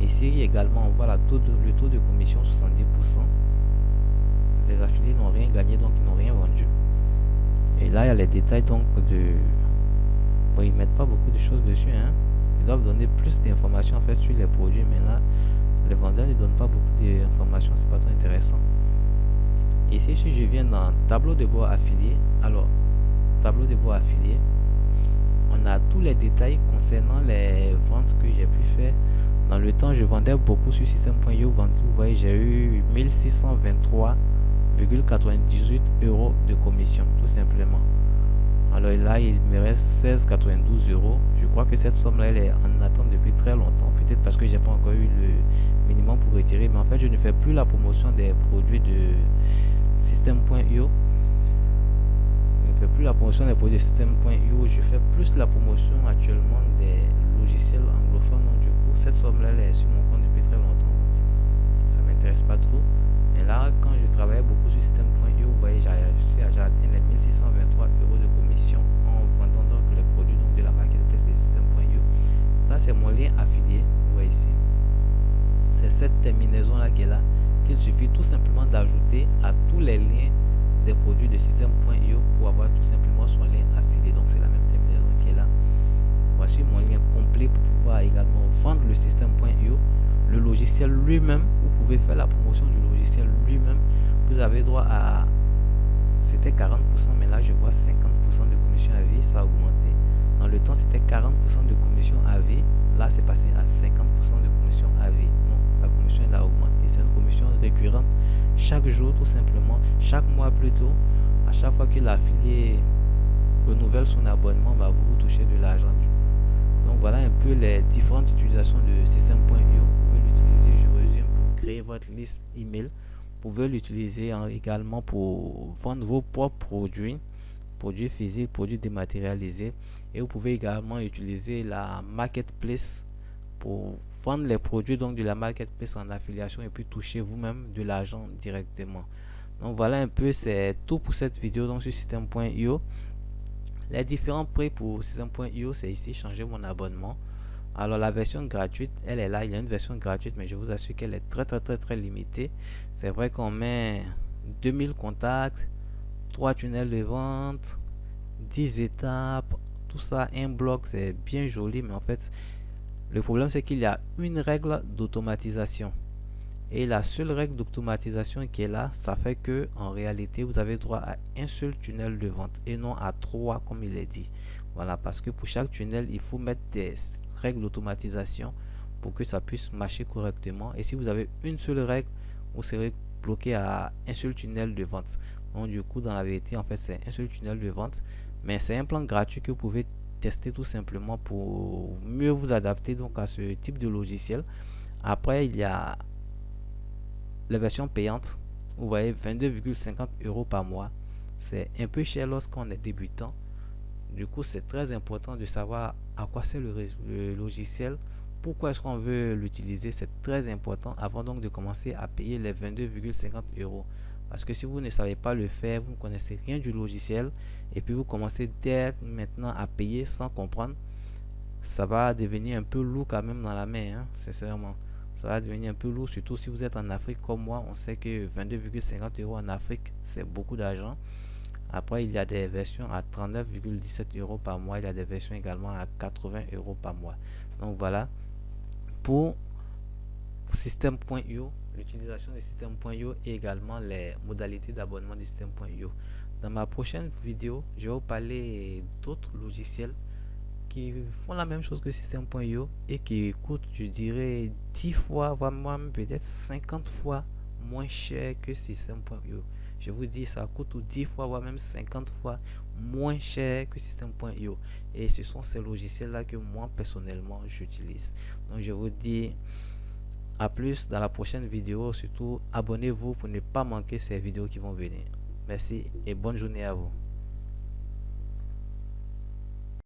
Ici également, on voit le taux de commission 70%. Les affiliés n'ont rien gagné, donc ils n'ont rien vendu. Et là, il y a les détails donc de... Bon, ils mettent pas beaucoup de choses dessus, hein. Ils doivent donner plus d'informations en fait sur les produits, mais là, les vendeurs ne donnent pas beaucoup d'informations, c'est pas trop intéressant. Ici, si je viens dans tableau de bord affilié, alors tableau de bord affilié, on a tous les détails concernant les ventes que j'ai pu faire. Dans le temps, je vendais beaucoup sur System.io. Vous voyez, j'ai eu 1623,98 € de commission, tout simplement. Alors là, il me reste 16,92 €. Je crois que cette somme-là, elle est en attente depuis très longtemps. Peut-être parce que j'ai pas encore eu le minimum pour retirer. Mais en fait, je ne fais plus la promotion des produits de System.io. Je ne fais plus la promotion des produits de System.io. Je fais plus la promotion actuellement des logiciels anglophones. Donc, du coup, cette somme-là, elle est sur mon compte depuis très longtemps. Ça m'intéresse pas trop. Et là, quand je travaillais beaucoup sur System.io, vous voyez, j'ai atteint les 1623 € de commission en vendant donc les produits donc, de la marketplace de System.io. Ça, c'est mon lien affilié. Vous voyez ici. C'est cette terminaison-là qui est là, qu'il suffit tout simplement d'ajouter à tous les liens des produits de System.io pour avoir tout simplement son lien affilié. Donc, c'est la même terminaison qui est là. Voici mon lien complet pour pouvoir également vendre le System.io. Le logiciel lui-même, vous pouvez faire la promotion du logiciel lui-même. Vous avez droit à, c'était 40%, mais là je vois 50% de commission à vie, ça a augmenté. Dans le temps c'était 40% de commission à vie, là c'est passé à 50% de commission à vie. Donc la commission elle a augmenté. C'est une commission récurrente chaque jour, tout simplement, chaque mois plutôt. À chaque fois que l'affilié renouvelle son abonnement, bah, vous touchez de l'argent. Donc voilà un peu les différentes utilisations de Systeme.io. Vous pouvez l'utiliser, je résume, pour créer votre liste email. Vous pouvez l'utiliser également pour vendre vos propres produits physiques, produits dématérialisés. Et vous pouvez également utiliser la marketplace pour vendre les produits donc de la marketplace en affiliation et puis toucher vous-même de l'argent directement. Donc voilà un peu, c'est tout pour cette vidéo donc sur Systeme.io. Les différents prix pour Systeme.io, c'est ici, changer mon abonnement. Alors la version gratuite, elle est là, il y a une version gratuite, mais je vous assure qu'elle est très limitée. C'est vrai qu'on met 2000 contacts, 3 tunnels de vente, 10 étapes, tout ça, un bloc, c'est bien joli, mais en fait, le problème c'est qu'il y a une règle d'automatisation. Et la seule règle d'automatisation qui est là, ça fait que en réalité, vous avez droit à un seul tunnel de vente et non à 3 comme il est dit. Voilà, parce que pour chaque tunnel, il faut mettre des règles d'automatisation pour que ça puisse marcher correctement. Et si vous avez une seule règle, vous serez bloqué à un seul tunnel de vente. Donc du coup, dans la vérité, en fait, c'est un seul tunnel de vente. Mais c'est un plan gratuit que vous pouvez tester tout simplement pour mieux vous adapter donc à ce type de logiciel. Après, il y a la version payante. Vous voyez, 22,50 € par mois. C'est un peu cher lorsqu'on est débutant. Du coup, c'est très important de savoir à quoi sert le logiciel. Pourquoi est-ce qu'on veut l'utiliser? C'est très important avant donc de commencer à payer les 22,50 €. Parce que si vous ne savez pas le faire, vous ne connaissez rien du logiciel et puis vous commencez dès maintenant à payer sans comprendre, ça va devenir un peu lourd quand même dans la main, hein, sincèrement. Ça va devenir un peu lourd, surtout si vous êtes en Afrique comme moi. On sait que 22,50 € en Afrique, c'est beaucoup d'argent. Après, il y a des versions à 39,17 € par mois. Il y a des versions également à 80 € par mois. Donc voilà, pour Systeme.io, l'utilisation de Systeme.io et également les modalités d'abonnement de Systeme.io. Dans ma prochaine vidéo, je vais vous parler d'autres logiciels qui font la même chose que Systeme.io et qui coûtent, je dirais, 10 fois, voire peut-être 50 fois moins cher que Systeme.io. Je vous dis, ça coûte 10 fois, voire même 50 fois moins cher que Systeme.io. Et ce sont ces logiciels-là que moi, personnellement, j'utilise. Donc, je vous dis à plus dans la prochaine vidéo. Surtout, abonnez-vous pour ne pas manquer ces vidéos qui vont venir. Merci et bonne journée à vous.